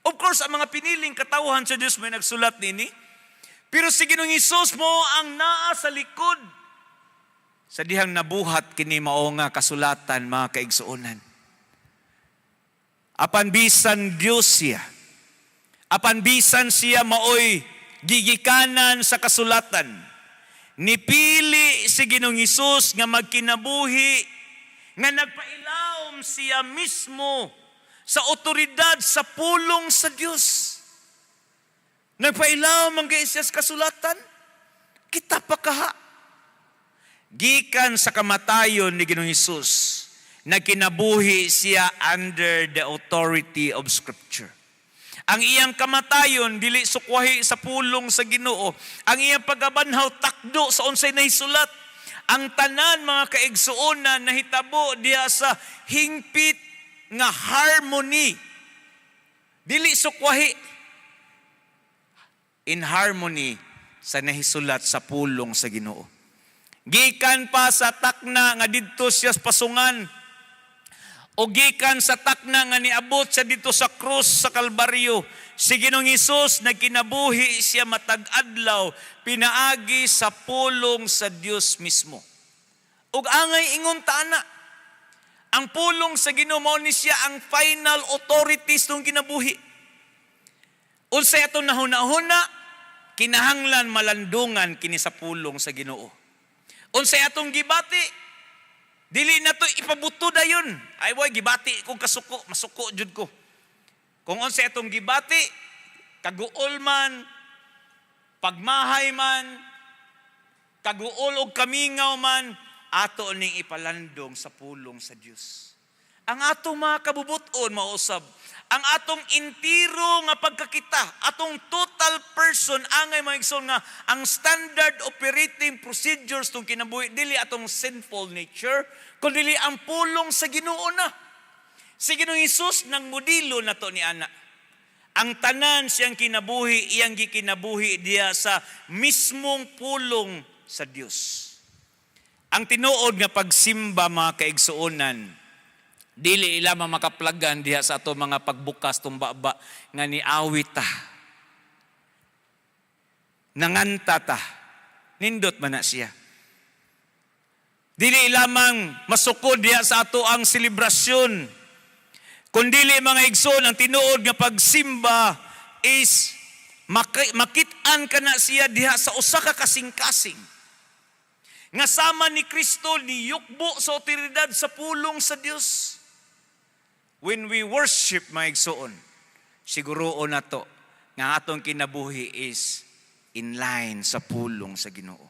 Of course, ang mga piniling katawhan sa Diyos may nagsulat nini. Pero si Ginoong Hesus mo ang naa sa likod. Sa dihang nabuhat kini mao nga kasulatan mga kaigsuonan. Apan bisan Dios siya. Apan bisan siya maoy gigikanan sa kasulatan. Nipili si Ginoong Hesus nga magkinabuhi nga nagpailawom siya mismo sa otoridad sa pulong sa Dios. Nagpailaw man siya sa kasulatan. Kita pa kaha. Gikan sa kamatayon ni Ginoong Hesus, nagkinabuhi siya under the authority of Scripture. Ang iyang kamatayon dili sukwahi sa pulong sa Ginoo. Ang iyang pagabanhaw takdo sa unsay nahisulat. Ang tanan mga kaigsuonan nahitabo diha sa hingpit nga harmony. Dili sukwahi. In harmony sa nahisulat sa pulong sa Ginoo. Gikan pa sa takna nga didto siya sa pasungan. O gikan sa takna nga niabot siya dito sa krus sa Kalbaryo. Si Ginoong Hesus nagkinabuhi siya matag adlaw pinaagi sa pulong sa Dios mismo. Ug angay ingon ta ana. Ang pulong sa Ginoo mao ni siya ang final authorities tong kinabuhi. Unsay atong nahuna-huna, kinahanglan malandungan kini sa pulong sa Ginoo. Unsay atong gibati, dili na to ipabuto dayon. Ay boy, gibati kung kasuko, masuko jud ko. Kung unsay atong gibati, kaguol man, pagmahay man, kaguol og kamingaw man, ato ning ipalandong sa pulong sa Dios. Ang atong mga kabubuton mausab, ang atong intiro nga pagkakita, atong total person, angay mga igsoon nga, ang standard operating procedures tong kinabuhi, dili atong sinful nature, kundi dili ang pulong sa Ginoo na. Si Ginoong Hesus nang modelo na to ni ana. Ang tanan siyang kinabuhi, iyang gikinabuhi diya sa mismong pulong sa Dios. Ang tinuod nga pagsimba mga kaigsuonan, dili lamang makaplagan diha sa ato mga pagbukas tumbaba nga niawit ta. Nanganta ta. Nindot man na siya. Dili lamang masukod diha sa ato ang selebrasyon. Kundili mga igsoon, ang tinuod nga pagsimba is makit-an ka na siya diha sa usa ka kasing-kasing. Nga sama ni Kristo ni yukbo sa otoridad sa pulong sa Dios. When we worship mga igsoon, siguroon na to nga atong kinabuhi is in line sa pulong sa Ginoo.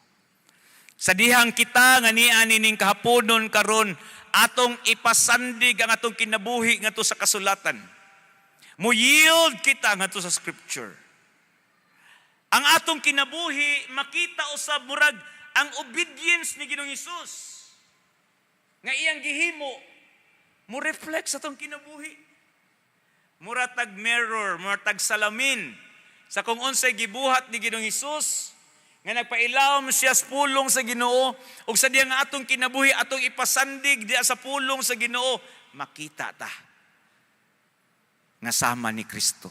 Sa dihang kita nga niani ning kahaponon karon atong ipasandig ang atong kinabuhi ngadto sa kasulatan. Mo yield kita ngadto sa Scripture. Ang atong kinabuhi makita usab murag ang obedience ni Ginoong Hesus nga iyang gihimo mo reflect sa tong kinabuhi. Muratag mirror, muratag salamin sa kung unsay gibuhat ni Ginoong Hesus nga nagpailawom siya sa pulong sa Ginoo ug sa diha nga atong kinabuhi atong ipasandig diha sa pulong sa Ginoo, makita ta nga sama ni Kristo.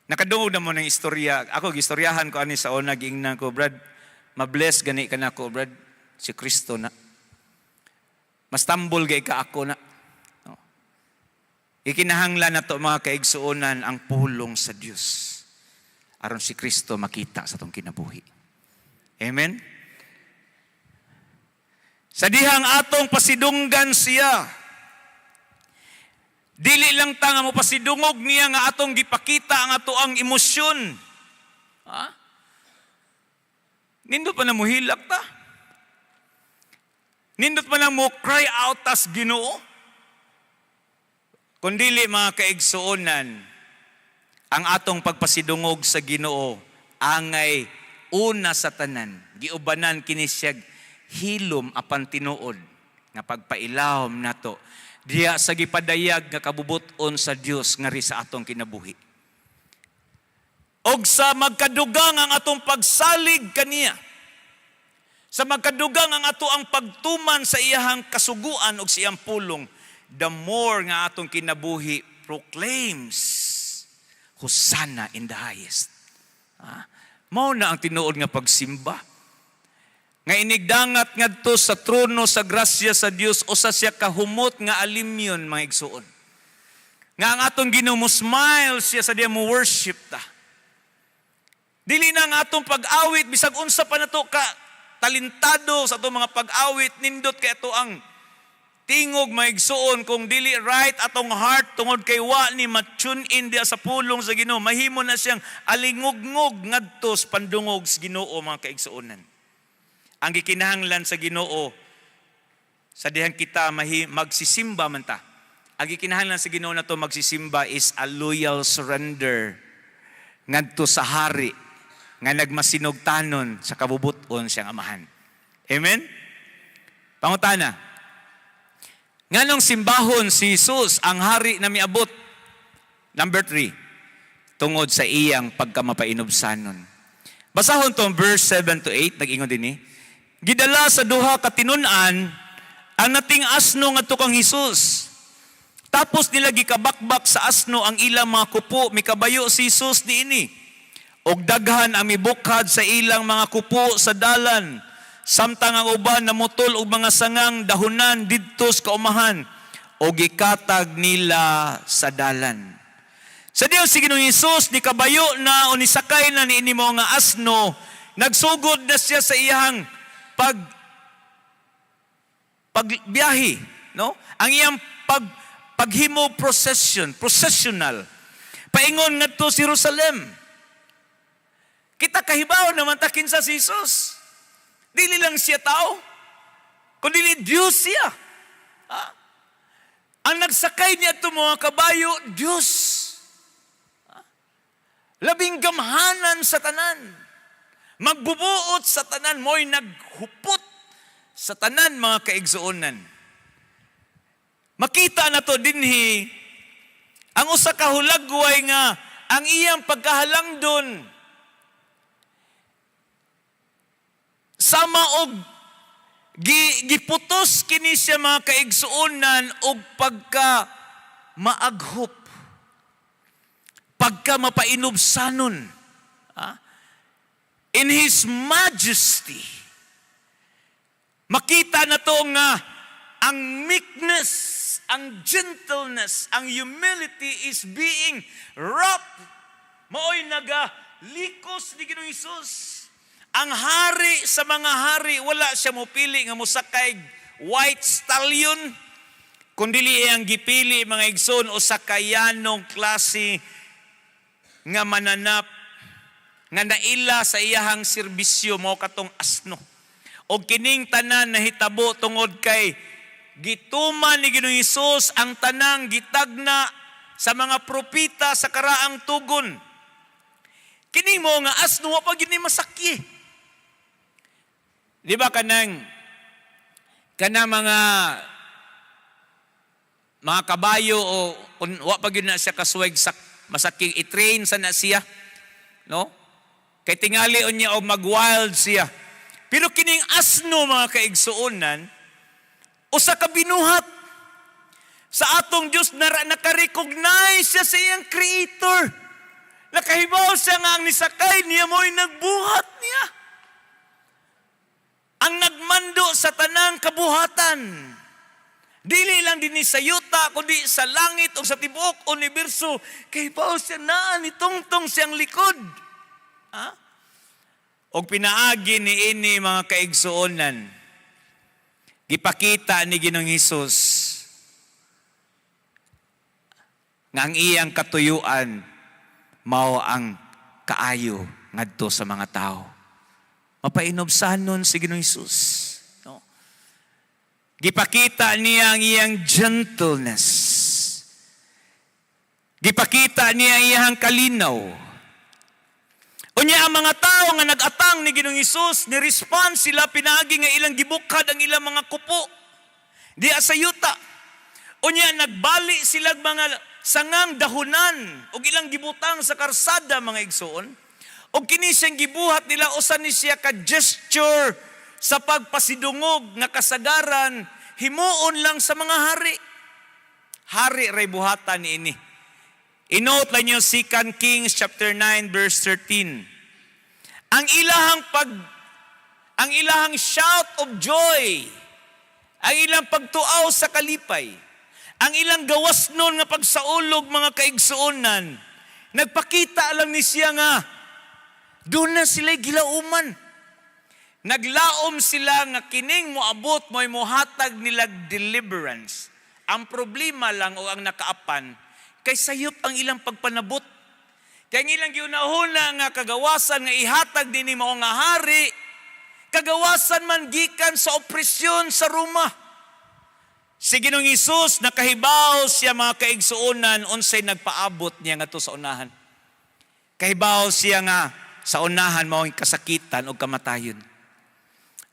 Nakadungog na mo ng istorya. Ako gistoryahan ko ani sa una giingnan ko, Brad, mabless gani ka na ko, Brad, si Kristo na. Mas tambol gay ka ako na. Ikinahanglan na to mga kaigsuonan ang pulong sa Dios. aron si Kristo makita sa atong kinabuhi. Amen? Sa dihang atong pasidunggan siya, dili lang ta nga mo pasidungog niya nga atong gipakita ang atoang emosyon. Ha? Nindot pa na mo hilak ta. Nindot pa na mo cry out as Ginoo. Kundili mga kaigsuonan, ang atong pagpasidungog sa Ginoo angay una sa tanan. Giubanan kini siya hilom apan tinuod nga pagpailawom nato diya sa gipadayag nga kabubuton sa Dios ngari sa atong kinabuhi. Og sa magkadugang ang atong pagsalig kaniya. Sa magkadugang ang ato ang pagtuman sa iyahang kasuguan og siyang pulong, the more nga atong kinabuhi proclaims Hosanna in the highest. Mao na ang tinuod nga pagsimba. Nga inigdangat ngadto sa trono sa grasya sa Dios o sa siya kahumot nga alimyon mga igsuon. Nga ang atong Ginoo mo smile siya sa diya mo worship ta. Dili na ang atong pag-awit bisag unsa pa nato ka talentado sa atong mga pag-awit nindot kay ato ang tingog maigsuon kung dili right atong heart tungod kay wa ni ma-tune in dia sa pulong sa Ginoo mahimo na siyang alingog-ngog ngadto sa pandungog sa Ginoo mga kaigsuonan. Ang gikinahanglan sa Ginoo sa dihang kita magsisimba man ta. Ang gikinahanglan sa Ginoo nato magsisimba is a loyal surrender ngadto sa hari nga nagmasinugtanon sa kabubuton siyang amahan. Amen? Pangutana. Nganong simbahon si Jesus ang hari na miabot? Number 3. Tungod sa iyang pagkamapainobsanon. Basahon tong verse 7 to 8, nag-ingon din Gidala sa duha ka tinun-an ang nating asno nga tukang Jesus. Tapos nila gikabakbak sa asno ang ilang mga kupo, mikabayo si Jesus niini. Og daghan ang mibukhad sa ilang mga kupo sa dalan. Samtang ang uban namutol og mga sangang dahunan didto sa kaumahan o gikatag nila sa dalan. Sa Dios si Ginoong Hesus ni kabayo na o ni sakay na niini mo nga asno, nagsugod na siya sa iyang pagbiyahe, no? Ang iyang paghimo processional. Paingon ngadto sa Jerusalem. Kita kahibaw naman takin sa Jesus. Dili lang siya tao, kundi Diyos siya. Ang nagsakay niya ito mga kabayo, Diyos. Labing gamhanan sa tanan. Magbubuot sa tanan mo'y naghupot sa tanan mga kaigsuonan. Makita na to dinhi, ang usa ka hulagway nga, ang iyang pagkahalangdon, sama og giputos kini siya mga kaigsuonan og pagka maaghop, pagka mapainobsanon. In His majesty, makita na to nga ang meekness, ang gentleness, ang humility is being wrapped. Maoy nagalikos ni Ginoong Hesus. Ang hari sa mga hari, wala siya mopili nga musakay white stallion, kundi iyang gipili mga igsoon o sakayanong klase nga mananap, nga naila sa iyahang serbisyo mo katong asno. O kining tanan na hitabo tungod kay gituman ni Ginoong Hesus ang tanang gitagna sa mga propita sa karaang tugon. Kini mo nga asno wa pa gid ni masakyi. Di ba kanang mga kabayo o wa pa gyud na siya kaswag sa masaking i-train sa na siya, no? Kay tingali niya o mag-wild siya. Pero kining asno mga kaigsuonan, usa ka binuhat sa atong Dios na naka-recognize siya sa iyang creator. Nakahibaw siya nga ang nisakay niya mo'y nagbuhat niya. Ang nagmando sa tanang kabuhatan. Dili lang din sa yuta, kundi sa langit o sa tibuok universo. Kahibaw siya na ni tungtong siyang likod. Og pinaagi ni ini mga kaigsuonan, gipakita ni Ginoong Hesus nga ang iyang katuyuan mao ang kaayo ngadto sa mga tao. Mapainobsanon si Ginoong Hesus. No? Gipakita niya ang iyang gentleness. Gipakita niya ang iyang kalinaw. Unya ang mga tao nga nag-atang ni Ginoong Hesus, ni-respond sila pinaagi nga ilang gibukad ang ilang mga kupo. Diya sa yuta. Unya nagbali sila mga sangang dahunan o ilang gibutang sa karsada mga igsoon. O kini siyang gibuhat nila usan ni siya ka gesture sa pagpasidungog nga kasagaran himuon lang sa mga hari. Hari ray buhatan ni ini. Inote lang niyo 2 Kings chapter 9 verse 13. Ang ilahang shout of joy, ang ilang pagtuaw sa kalipay, ang ilang gawas nun nga pagsaulog mga kaigsuonan, nagpakita lang ni siya nga, doon na sila'y gilauman. Naglaom sila nga kining moabot mo'y mohatag nilag deliverance. Ang problema lang o ang nakaapan, kay sayop ang ilang pagpanabot. Kaya ang ilang giunahuna nga kagawasan nga ihatag din ni mao nga hari, kagawasan man gikan sa opresyon sa Roma. Si Ginoong Hesus nakahibaw siya mga kaigsuonan unsay nagpaabot niya ngadto sa unahan. Kahibaw siya nga sa unahan mao ang kasakitan o kamatayon.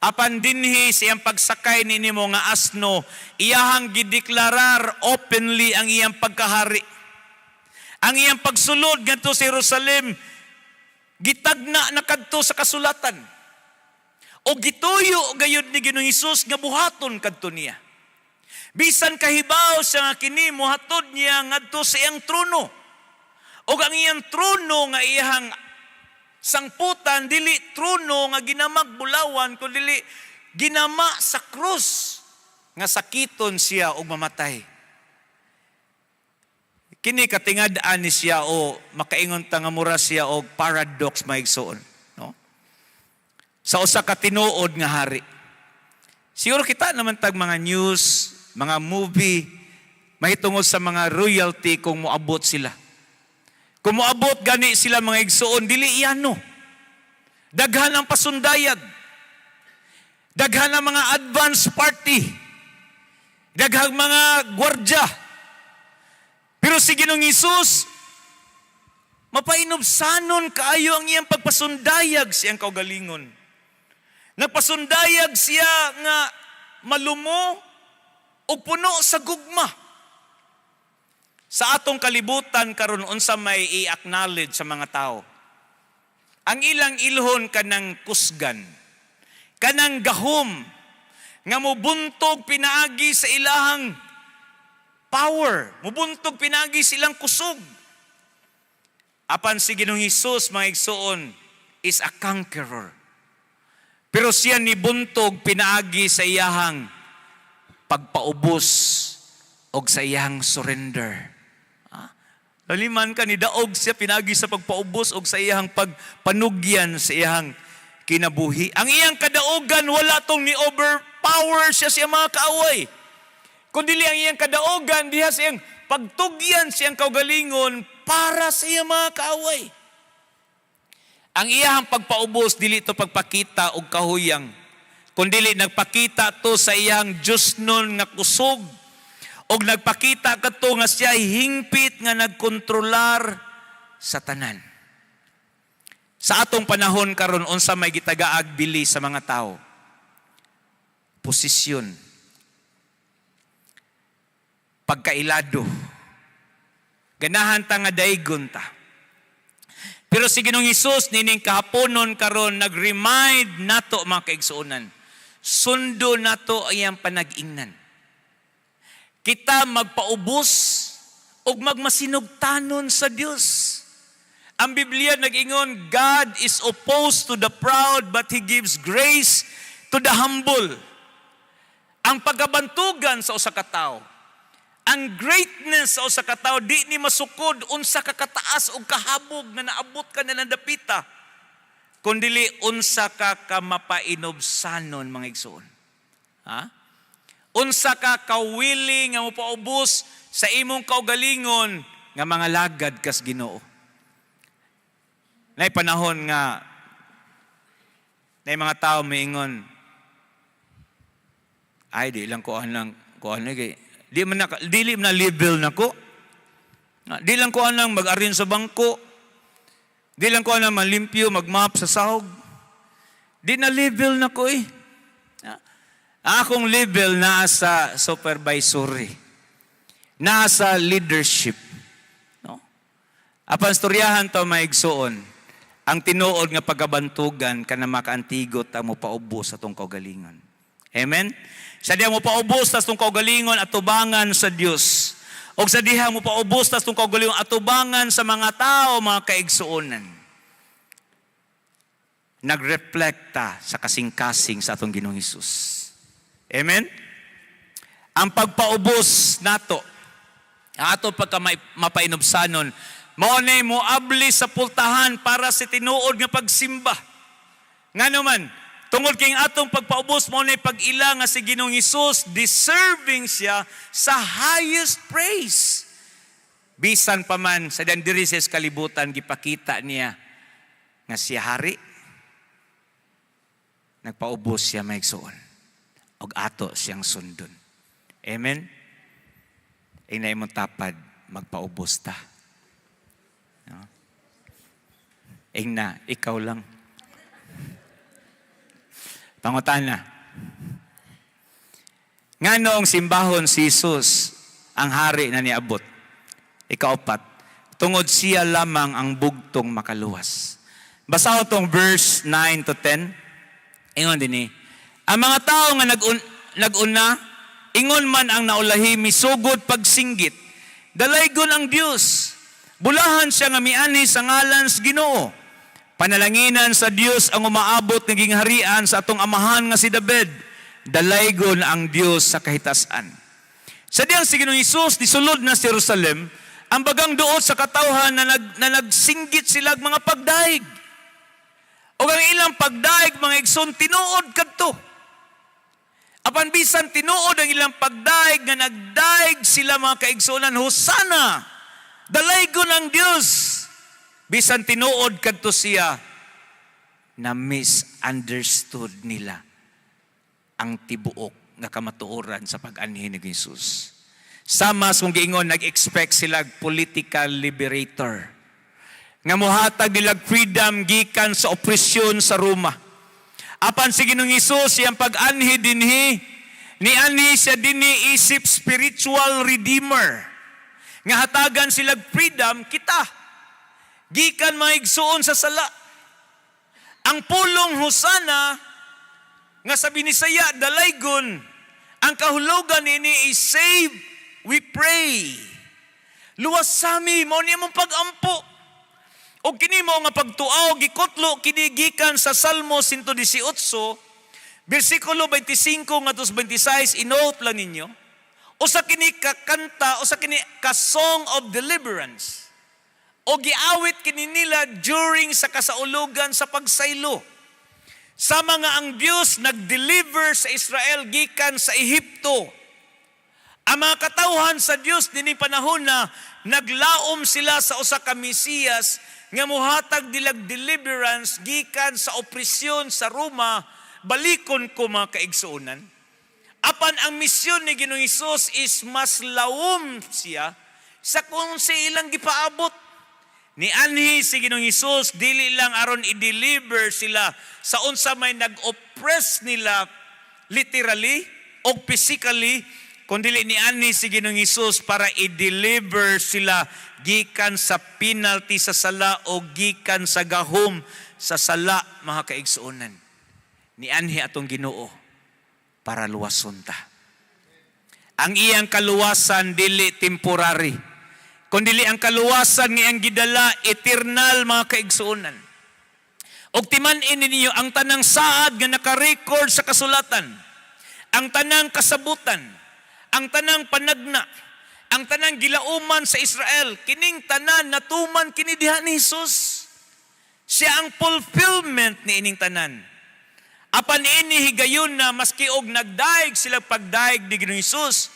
Apan dinhi siyang pagsakay ni nimo nga asno, iyahang gideklarar openly ang iyang pagkahari. Ang iyang pagsulod ngadto sa Jerusalem, gitagna na kadto sa kasulatan. O gituyo gayud ni Ginoong Hesus nga buhaton kadto niya. Bisan kahibaw siya nga kini mohatod niya ngadto sa iyang trono. O ang iyang trono nga iyang sangputan, dili trono nga ginamag bulawan, kundi dili ginama sa krus nga sakiton siya og mamatay. Kini katingad-an ni siya o makaingon ta nga mura siya og paradox maigsoon, no? Sa usa ka tinuod nga hari. Siguro kita naman tag mga news, mga movie mahitungod sa mga royalty kung moabot sila. Kung moabot gani sila mga igsoon, dili iyano. Daghan ang pasundayag. Daghan ang mga advance party. Daghang mga gwardya. Pero si Ginoong Hesus, mapainobsanon kaayo ang iyang pagpasundayag siyang kaugalingon. Nagpasundayag siya nga malumo o puno sa gugma. Sa atong kalibutan karon unsa may i-acknowledge sa mga tao. Ang ilang ilhon kanang kusgan, kanang gahom, nga mubuntog pinaagi sa ilahang power, mubuntog pinagi silang kusog. Apan si Ginoong Hesus, mga igsoon, is a conqueror. Pero siya ni buntog pinaagi sa iyahang pagpaubos o sa iyahang surrender. Laliman ka ni daog siya pinagi sa pagpaubos o sa iyahang pagpanugyan sa iyahang kinabuhi. Ang iyang kadaogan, wala tong ni overpower siya sa mga kaaway. Kundi ang iyang kadaogan, diha siyang pagtugyan siyang kaugalingon para sa iyang mga kaaway. Ang iyang pagpaubos, dili ito pagpakita og kahuyang. Kundi nagpakita to sa iyang Diyos nun nga kusog. O nagpakita ka to nga siya hingpit nga nagkontrolar sa tanan. Sa atong panahon karon unsa may gitagaag bili sa mga tao? Posisyon. Pagkailado. Ganahan ta nga daygon ta. Pero si Ginoong Hesus nining kahaponon karon nag-remind nato mga kaigsuonan. Sundo nato iyang panag-ingnan. Kita magpaubos ug magmasinugtanon sa Dios. Ang Biblia nag-ingon, God is opposed to the proud but He gives grace to the humble. Ang pagkabantugan sa usa ka tawo, ang greatness sa usa ka tawo di ni masukod unsa ka kataas o kahabog na naabot ka na nadapita. kundili unsa ka mapainobsanon mga igsoon. Ha? Unsa ka willing nga mopaubos sa imong kaugalingon nga mga lagad kas Ginoo. Nay panahon nga nay mga tao miingon, ay di lang ko anang kay dili man na level nako. Di lang ko anang mag-arin sa bangko. Di lang ko anang malimpyo, magmap sa sahog. Di na level nako eh. Akong level nasa supervisory. Nasa leadership. No? Apan storyahan to maigsoon. Ang tinuod nga pagabantugan kana makaantigot ang mopaubos sa tong kaugalingon. Amen? Sa diha mopaubos sa tong kaugalingon atubangan sa Dios. O sa diha mopaubos sa tong kaugalingon atubangan sa mga tao, mga kaigsuonan. Nagreflekta sa kasing-kasing sa atong Ginoong Hesus. Amen? Ang pagpaubos nato, ang ato pagka mapainobsanon, maunay mo abli sa pultahan para sa tinuod nga pagsimba. Nga naman, tungod king atong pagpaubos, maunay pag-ila nga si Ginoong Hesus, deserving siya sa highest praise. Bisan pa man sa diri sa kalibutan, gipakita niya nga siya hari. Nagpaubos siya maigsoon. Og ato siyang sundon. Amen? Inay mong tapad, magpaubos ta. No? Na, ikaw lang. Pangutana. Nga noong simbahon si Jesus, ang hari na niabot. Ikaapat, tungod siya lamang ang bugtong makaluwas. Basa ko tong verse 9 to 10. Ingon din ang mga tao nga nag-una, ingon man ang naulahi, misugod pagsinggit. Dalaygon ang Dios. Bulahan siya nga miani sa ngalan sa Ginoo. Panalanginan sa Dios ang umaabot naging harian sa atong amahan nga si David. Dalaygon ang Dios sa kahitasan. Sa diyang si Ginoong Hesus, disulod na sa Jerusalem, ang bagang duot sa katawhan na nagsinggit sila mga pagdaig. O ang ilang pagdaig, mga igsoon, tinuod kadto. Apan bisan tinuod ang ilang pagdaig nga nagdaig sila mga kaigsunan, Hosana, dalaygon ang Dios. Bisan tinuod kadto siya, na misunderstood nila ang tibuok nga kamatuoran sa pag-anhi ni Jesus. Sama kung giingon, nag-expect sila political liberator. Nga muhatag nila freedom gikan sa opresyon sa Roma. Apan si Ginoong Hesus siyang pag-anhi dinhi, ni anhi siya dinhi isip spiritual redeemer. Nga hatagan sila freedom kita. Gikan maigsuon sa sala. Ang pulong Hosana nga sa binisaya dalaygon, ang kahulugan ini is save, we pray. Luwas sami mo niya mong pag-ampo. O kini mo nga pagtuaw, gikotlo, kinigikan sa Salmo 118, versikulo 25 nga 26, inote lang ninyo, o sa kini kakanta, o sa kini ka-song of deliverance, o giawit kini nila during sa kasaulugan sa pagsaylo. Sa mga ang Diyos nag-deliver sa Israel gikan sa Ehipto. Ang mga katawhan sa Diyos dini panahon na naglaom sila sa usa ka Mesiyas nga muhatag dilag deliverance gikan sa opresyon sa Roma, balikon ko mga kaigsuonan. Apan ang misyon ni Ginoong Hesus is mas lawom siya sa kung sa ilang gipaabot. Ni anhi si Ginoong Hesus dili lang aron i-deliver sila sa unsa may nag-oppress nila literally o physically, kundi ni anhi si Ginoong Hesus para i-deliver sila gikan sa penalty sa sala o gikan sa gahom sa sala, mga kaigsuonan. Ni anhi atong Ginoo para luwason ta. Ang iyang kaluwasan dili temporary, kundi ang kaluwasan nga iyang gidala eternal, mga kaigsuonan. Og timan-in ninyo ang tanang saad nga naka-record sa kasulatan, ang tanang kasabutan, ang tanang panagna, ang tanang gilauman sa Israel, kining tanan natuman kini diha ni Hesus. Siya ang fulfillment ni ining tanan. Apan ini higayon na maski og nagdaig sila pagdaig ni Ginoong Hesus,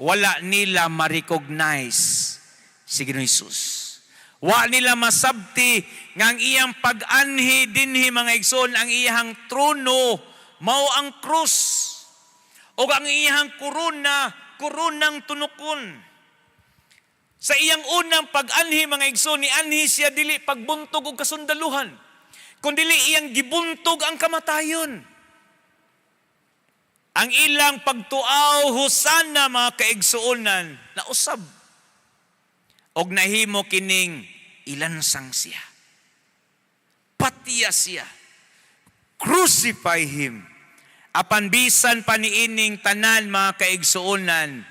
wala nila ma-recognize si Ginoong Hesus. Wa nila masabti nga ang iyang pag-anhi dinhi mga igsoon, ang iyang trono mao ang krus o ang iyang kurunang tunukon. Sa iyang unang pag-anhi mga igsoon, ni anhi siya dili pagbuntog og kasundaluhan, kundi iyang gibuntog ang kamatayon. Ang ilang pagtuaw husana mga kaigsuonan na usab og nahimo kining ilansang siya. Patiya siya. Crucify him. Apan bisan pa niining tanan mga kaigsuonan,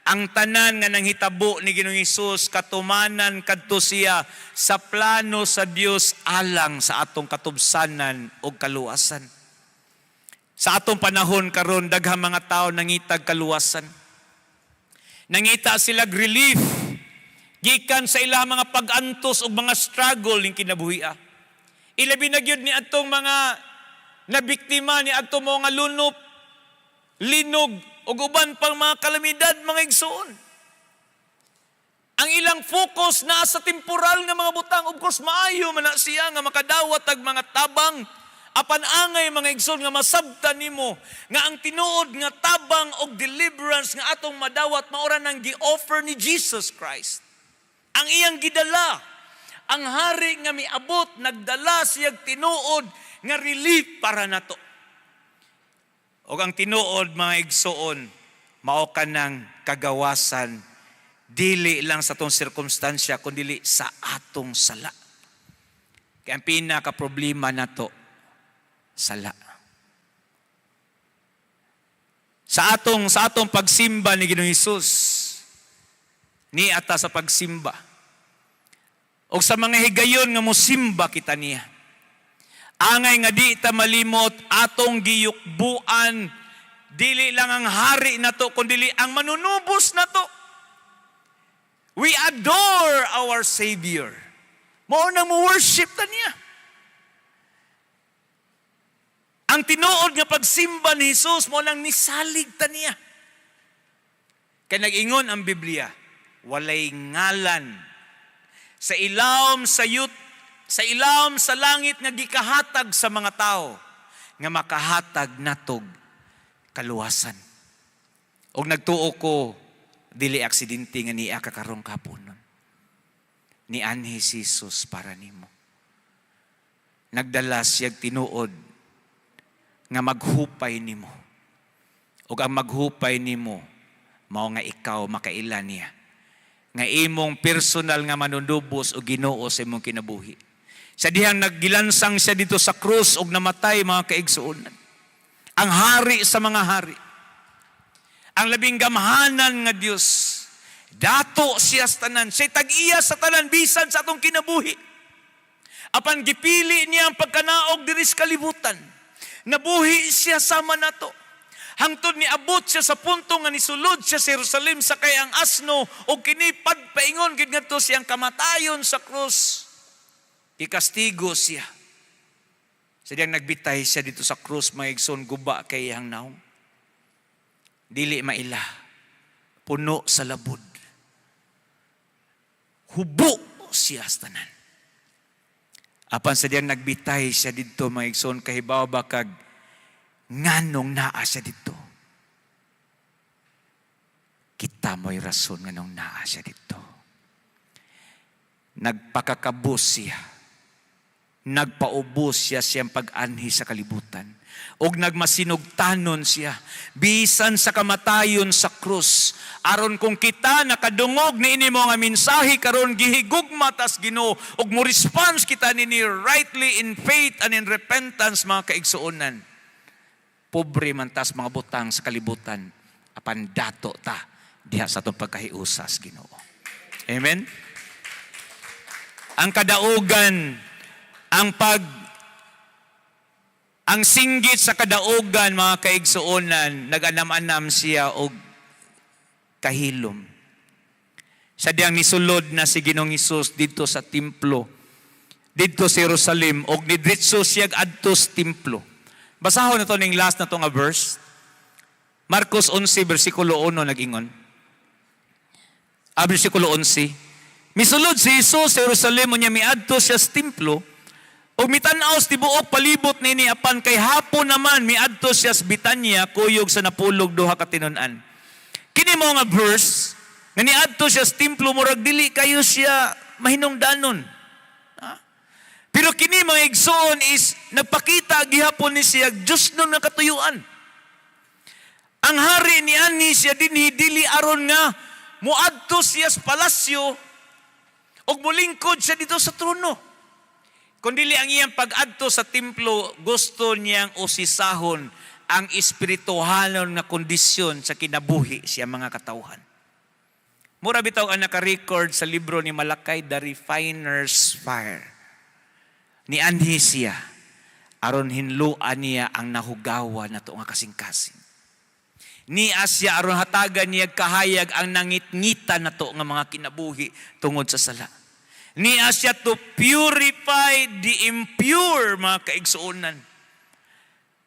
ang tanan nga nanghitabo ni Ginoong Hesus katumanan kadto siya sa plano sa Dios alang sa atong katubsanan o kaluwasan. Sa atong panahon karon daghang mga tao nangitag kaluwasan. Nangita sila relief gikan sa ilang mga pag-antos o mga struggle ning kinabuhia. Ilabi na gyud ni atong mga nabiktima ni atong mga lunop, linog, o uban pang mga kalamidad, mga igsoon. Ang ilang focus na sa temporal nga mga butang. Of course, maayo man na siya nga makadawat ag mga tabang. Apan angay mga igsoon nga masabtan nimo nga ang tinuod nga tabang og deliverance nga atong madawat maura nang gi-offer ni Jesus Christ. Ang iyang gidala, ang hari nga miabot, nagdala siyag tinuod nga relief para nato. O ang tinuod mga igsoon, mao ka ng kagawasan, dili lang sa atong sirkumstansya, kundi sa atong sala. Kaya ang pinaka-problema nato, sala. Sa atong pagsimba ni Ginoong Hesus, ni ata sa pagsimba, o sa mga higayon nga mosimba kita niya, angay nga di ta malimot atong giyukbuan, dili lang ang hari nato kundi ang manunubos nato. We adore our Savior. Mao nang mo-worship ta niya. Ang tinuod nga pagsimba ni Jesus mo nang nisalig ta niya. Kaya nag-ingon ang Biblia, walay ngalan sa ilawom sa ilawom sa langit nga gikahatag sa mga tao nga makahatag natog kaluwasan. Og nagtuo ko dili aksidente nga niya kakarong kapunon. Ni anhi si Jesus para nimo. Nagdala siyag tinuod nga maghupay nimo. Og ang maghupay nimo mao nga ikaw makailan niya. Nga imong personal nga manunubos o Ginoo sa imong kinabuhi. Sa dihang naggilansang siya dito sa krus og namatay mga kaigsuonan. Ang hari sa mga hari. Ang labing gamhanan nga Dios. Dato siya sa tanan. Siya tag-iya sa tanan bisan sa atong kinabuhi. Apan gipili niya ang pagkanaog diri sa kalibutan. Nabuhi siya sama nato. Hangtod ni abot siya sa punto nga nisulod siya sa Jerusalem sa kay ang asno o kinipad paingon gid ngadto siyang kamatayon sa krus. Ikastigo siya. Sa diyang nagbitay siya dito sa krus, mga igsoon, guba kay iyang naong. Dili maila. Puno sa labod. Hubo siya sa tanan. Apan sa diyang nagbitay siya dito, mga igsoon, kahibaw bakag nganong naa siya dito. Kita mo'y rason nganong naa siya dito. Nagpakakabos siya. Nagpaubos siya siyang pag-anhi sa kalibutan. Og nagmasinugtanon siya. Bisan sa kamatayon sa krus. Aron kung kita nakadungog ni ini mo nga mensahe karon gihigugma tas Ginoo og mo response kita nini rightly in faith and in repentance mga kaigsuonan. Pobre man tas mga butang sa kalibutan. Apan dato ta diha sa atong pagkahiusas Ginoo. Amen. Ang kadaugan ang singgit sa kadaugan mga kaigsuonan, nag-anam-anam siya og kahilom. Sa diyang nisulod na si Ginoong Hesus dito sa templo, didto sa Jerusalem og nidritso siya adto sa templo. Basahon na to ning last na to nga verse. Marcos 11 bersikulo 1 nag-ingon. Bersikulo 11. Misulod si Jesus sa Jerusalem unya miadto siya sa templo. O mitan-aw sa tibuok palibot nini apan kay hapon naman miadto siya sa Betania kuyog sa napulog duha ka tinun-an. Kini mo nga verse nga niadto siya sa templo murag dili kayo siya mahinungdanon. Pero kini mga igsoon is nagpakita gihapon ni siya Dios nun nga katuyuan. Ang hari ni ani siya dinhi dili aron nga muadto siya sa palasyo ug mulingkod siya dito sa trono. Kundili ang iyang pag-adto sa templo, gusto niyang usisahon ang espirituhalon na kondisyon sa kinabuhi siya mga katawhan. Mura bitaw ang naka-record sa libro ni Malakay, The Refiner's Fire. Ni anhi siya, aron hinluan niya ang nahugawa na to nga kasing-kasing. Ni asya aron hatagan niya kahayag ang nangit-ngita na to nga mga kinabuhi tungod sa sala. Ni asya to purify the impure, mga kaigsuonan.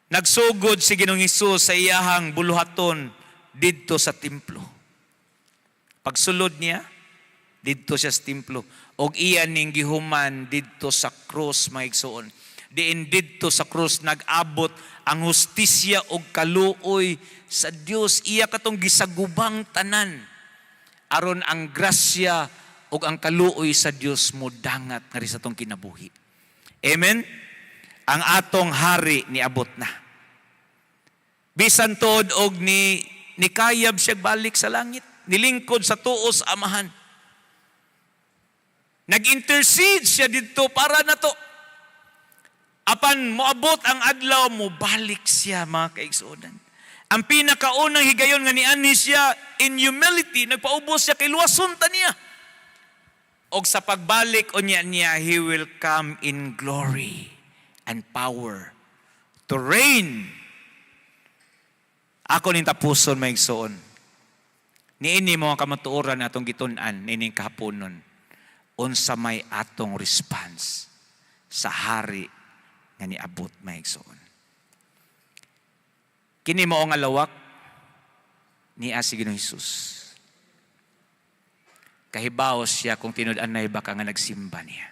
Nagsugod si Ginoong Hesus sa iyahang buluhaton didto sa templo. Pagsulod niya, didto siya sa templo. Og iyan ning gihuman didto sa krus, mga igsuon. Diin didto sa krus nag-abot ang hustisya og kaluoy sa Dios. Iya katong gisagubang tanan aron ang grasya ug ang kaluoy sa Dios mo dangat nga sa atong kinabuhi. Amen? Ang atong hari niabot na. Bisan tod og ni kayab siya balik sa langit, nilingkod sa tuos amahan. Nag-intercede siya dito para na to. Apan moabot ang adlaw mo balik siya, mga kaigsuonan. Ang pinakaunang higayon nga ni ani siya in humility, nagpaubos siya kay luwason ta niya. Og sa pagbalik unya niya, He will come in glory and power to reign. Ako ning tapuson maigsoon. Niini mo ang kamatuoran atong gitun-an nining kahaponon. Unsa may atong response sa hari nga niabot maigsoon. Kini mao nga lawak ni si Ginoong Hesus. Kahibaw siya kung tinud-anay baka nga nagsimba niya.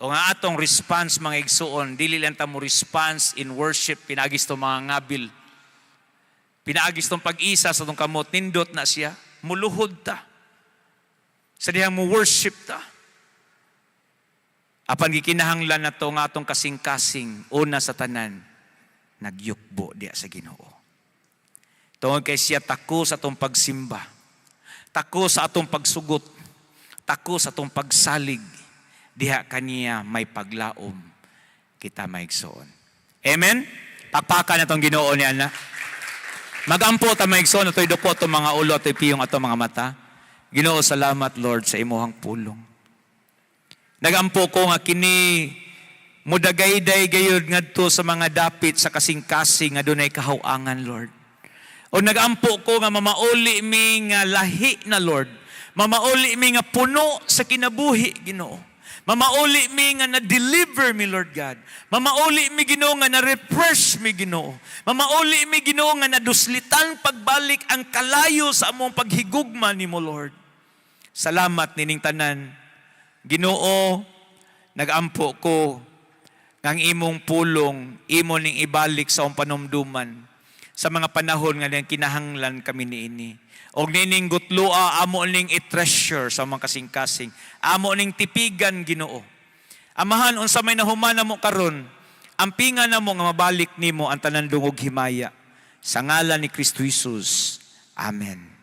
O nga atong response mga igsuon, dili lang ta mo response in worship, pinagis to mga ngabil. Pinaagis tong pag-isa sa tong kamot, nindot na siya, muluhod ta. Sa dihang mo worship ta. Apan gikinahanglan na to nga atong kasing-kasing, una sa tanan, nagyukbo diya sa Ginoo. Tungod kay siya tako sa atong pagsimba. Tako sa atong pagsugot, tako sa atong pagsalig, diha kaniya may paglaom, kita maigsoon. Amen? Pakpakan na itong Ginoo niya na. Magampo ta maigsoon, ito'y duko itong mga ulo, ito'y piyong atong mga mata. Ginoo, salamat Lord sa imuhang pulong. Nagampo ko nga kini, mudagayday gayud ngadto sa mga dapit sa kasing-kasing nga dunay kahawangan Lord. O nagampo ko nga mamauli mi nga lahi na Lord. Mamauli mi nga puno sa kinabuhi, Ginoo. Mamauli mi nga na-deliver mi, Lord God. Mamauli mi, Ginoo, nga na-refresh mi, Ginoo. Mamauli mi, Ginoo, nga naduslitan pagbalik ang kalayo sa among paghigugma nimo, Lord. Salamat nining tanan. Ginoo, nagampo ko ang imong pulong, imo ning ibalik sa among panumduman. Sa mga panahon nga kinahanglan kami niini. Og nining gutlua, amo ning i-treasure sa mga kasing-kasing. Amo ning tipigan, Ginoo. Amahan, unsa may nahuman mo karon, ampingan na mo nga mabalik nimo ang tanan dungog himaya. Sa ngalan ni Kristo Jesus. Amen.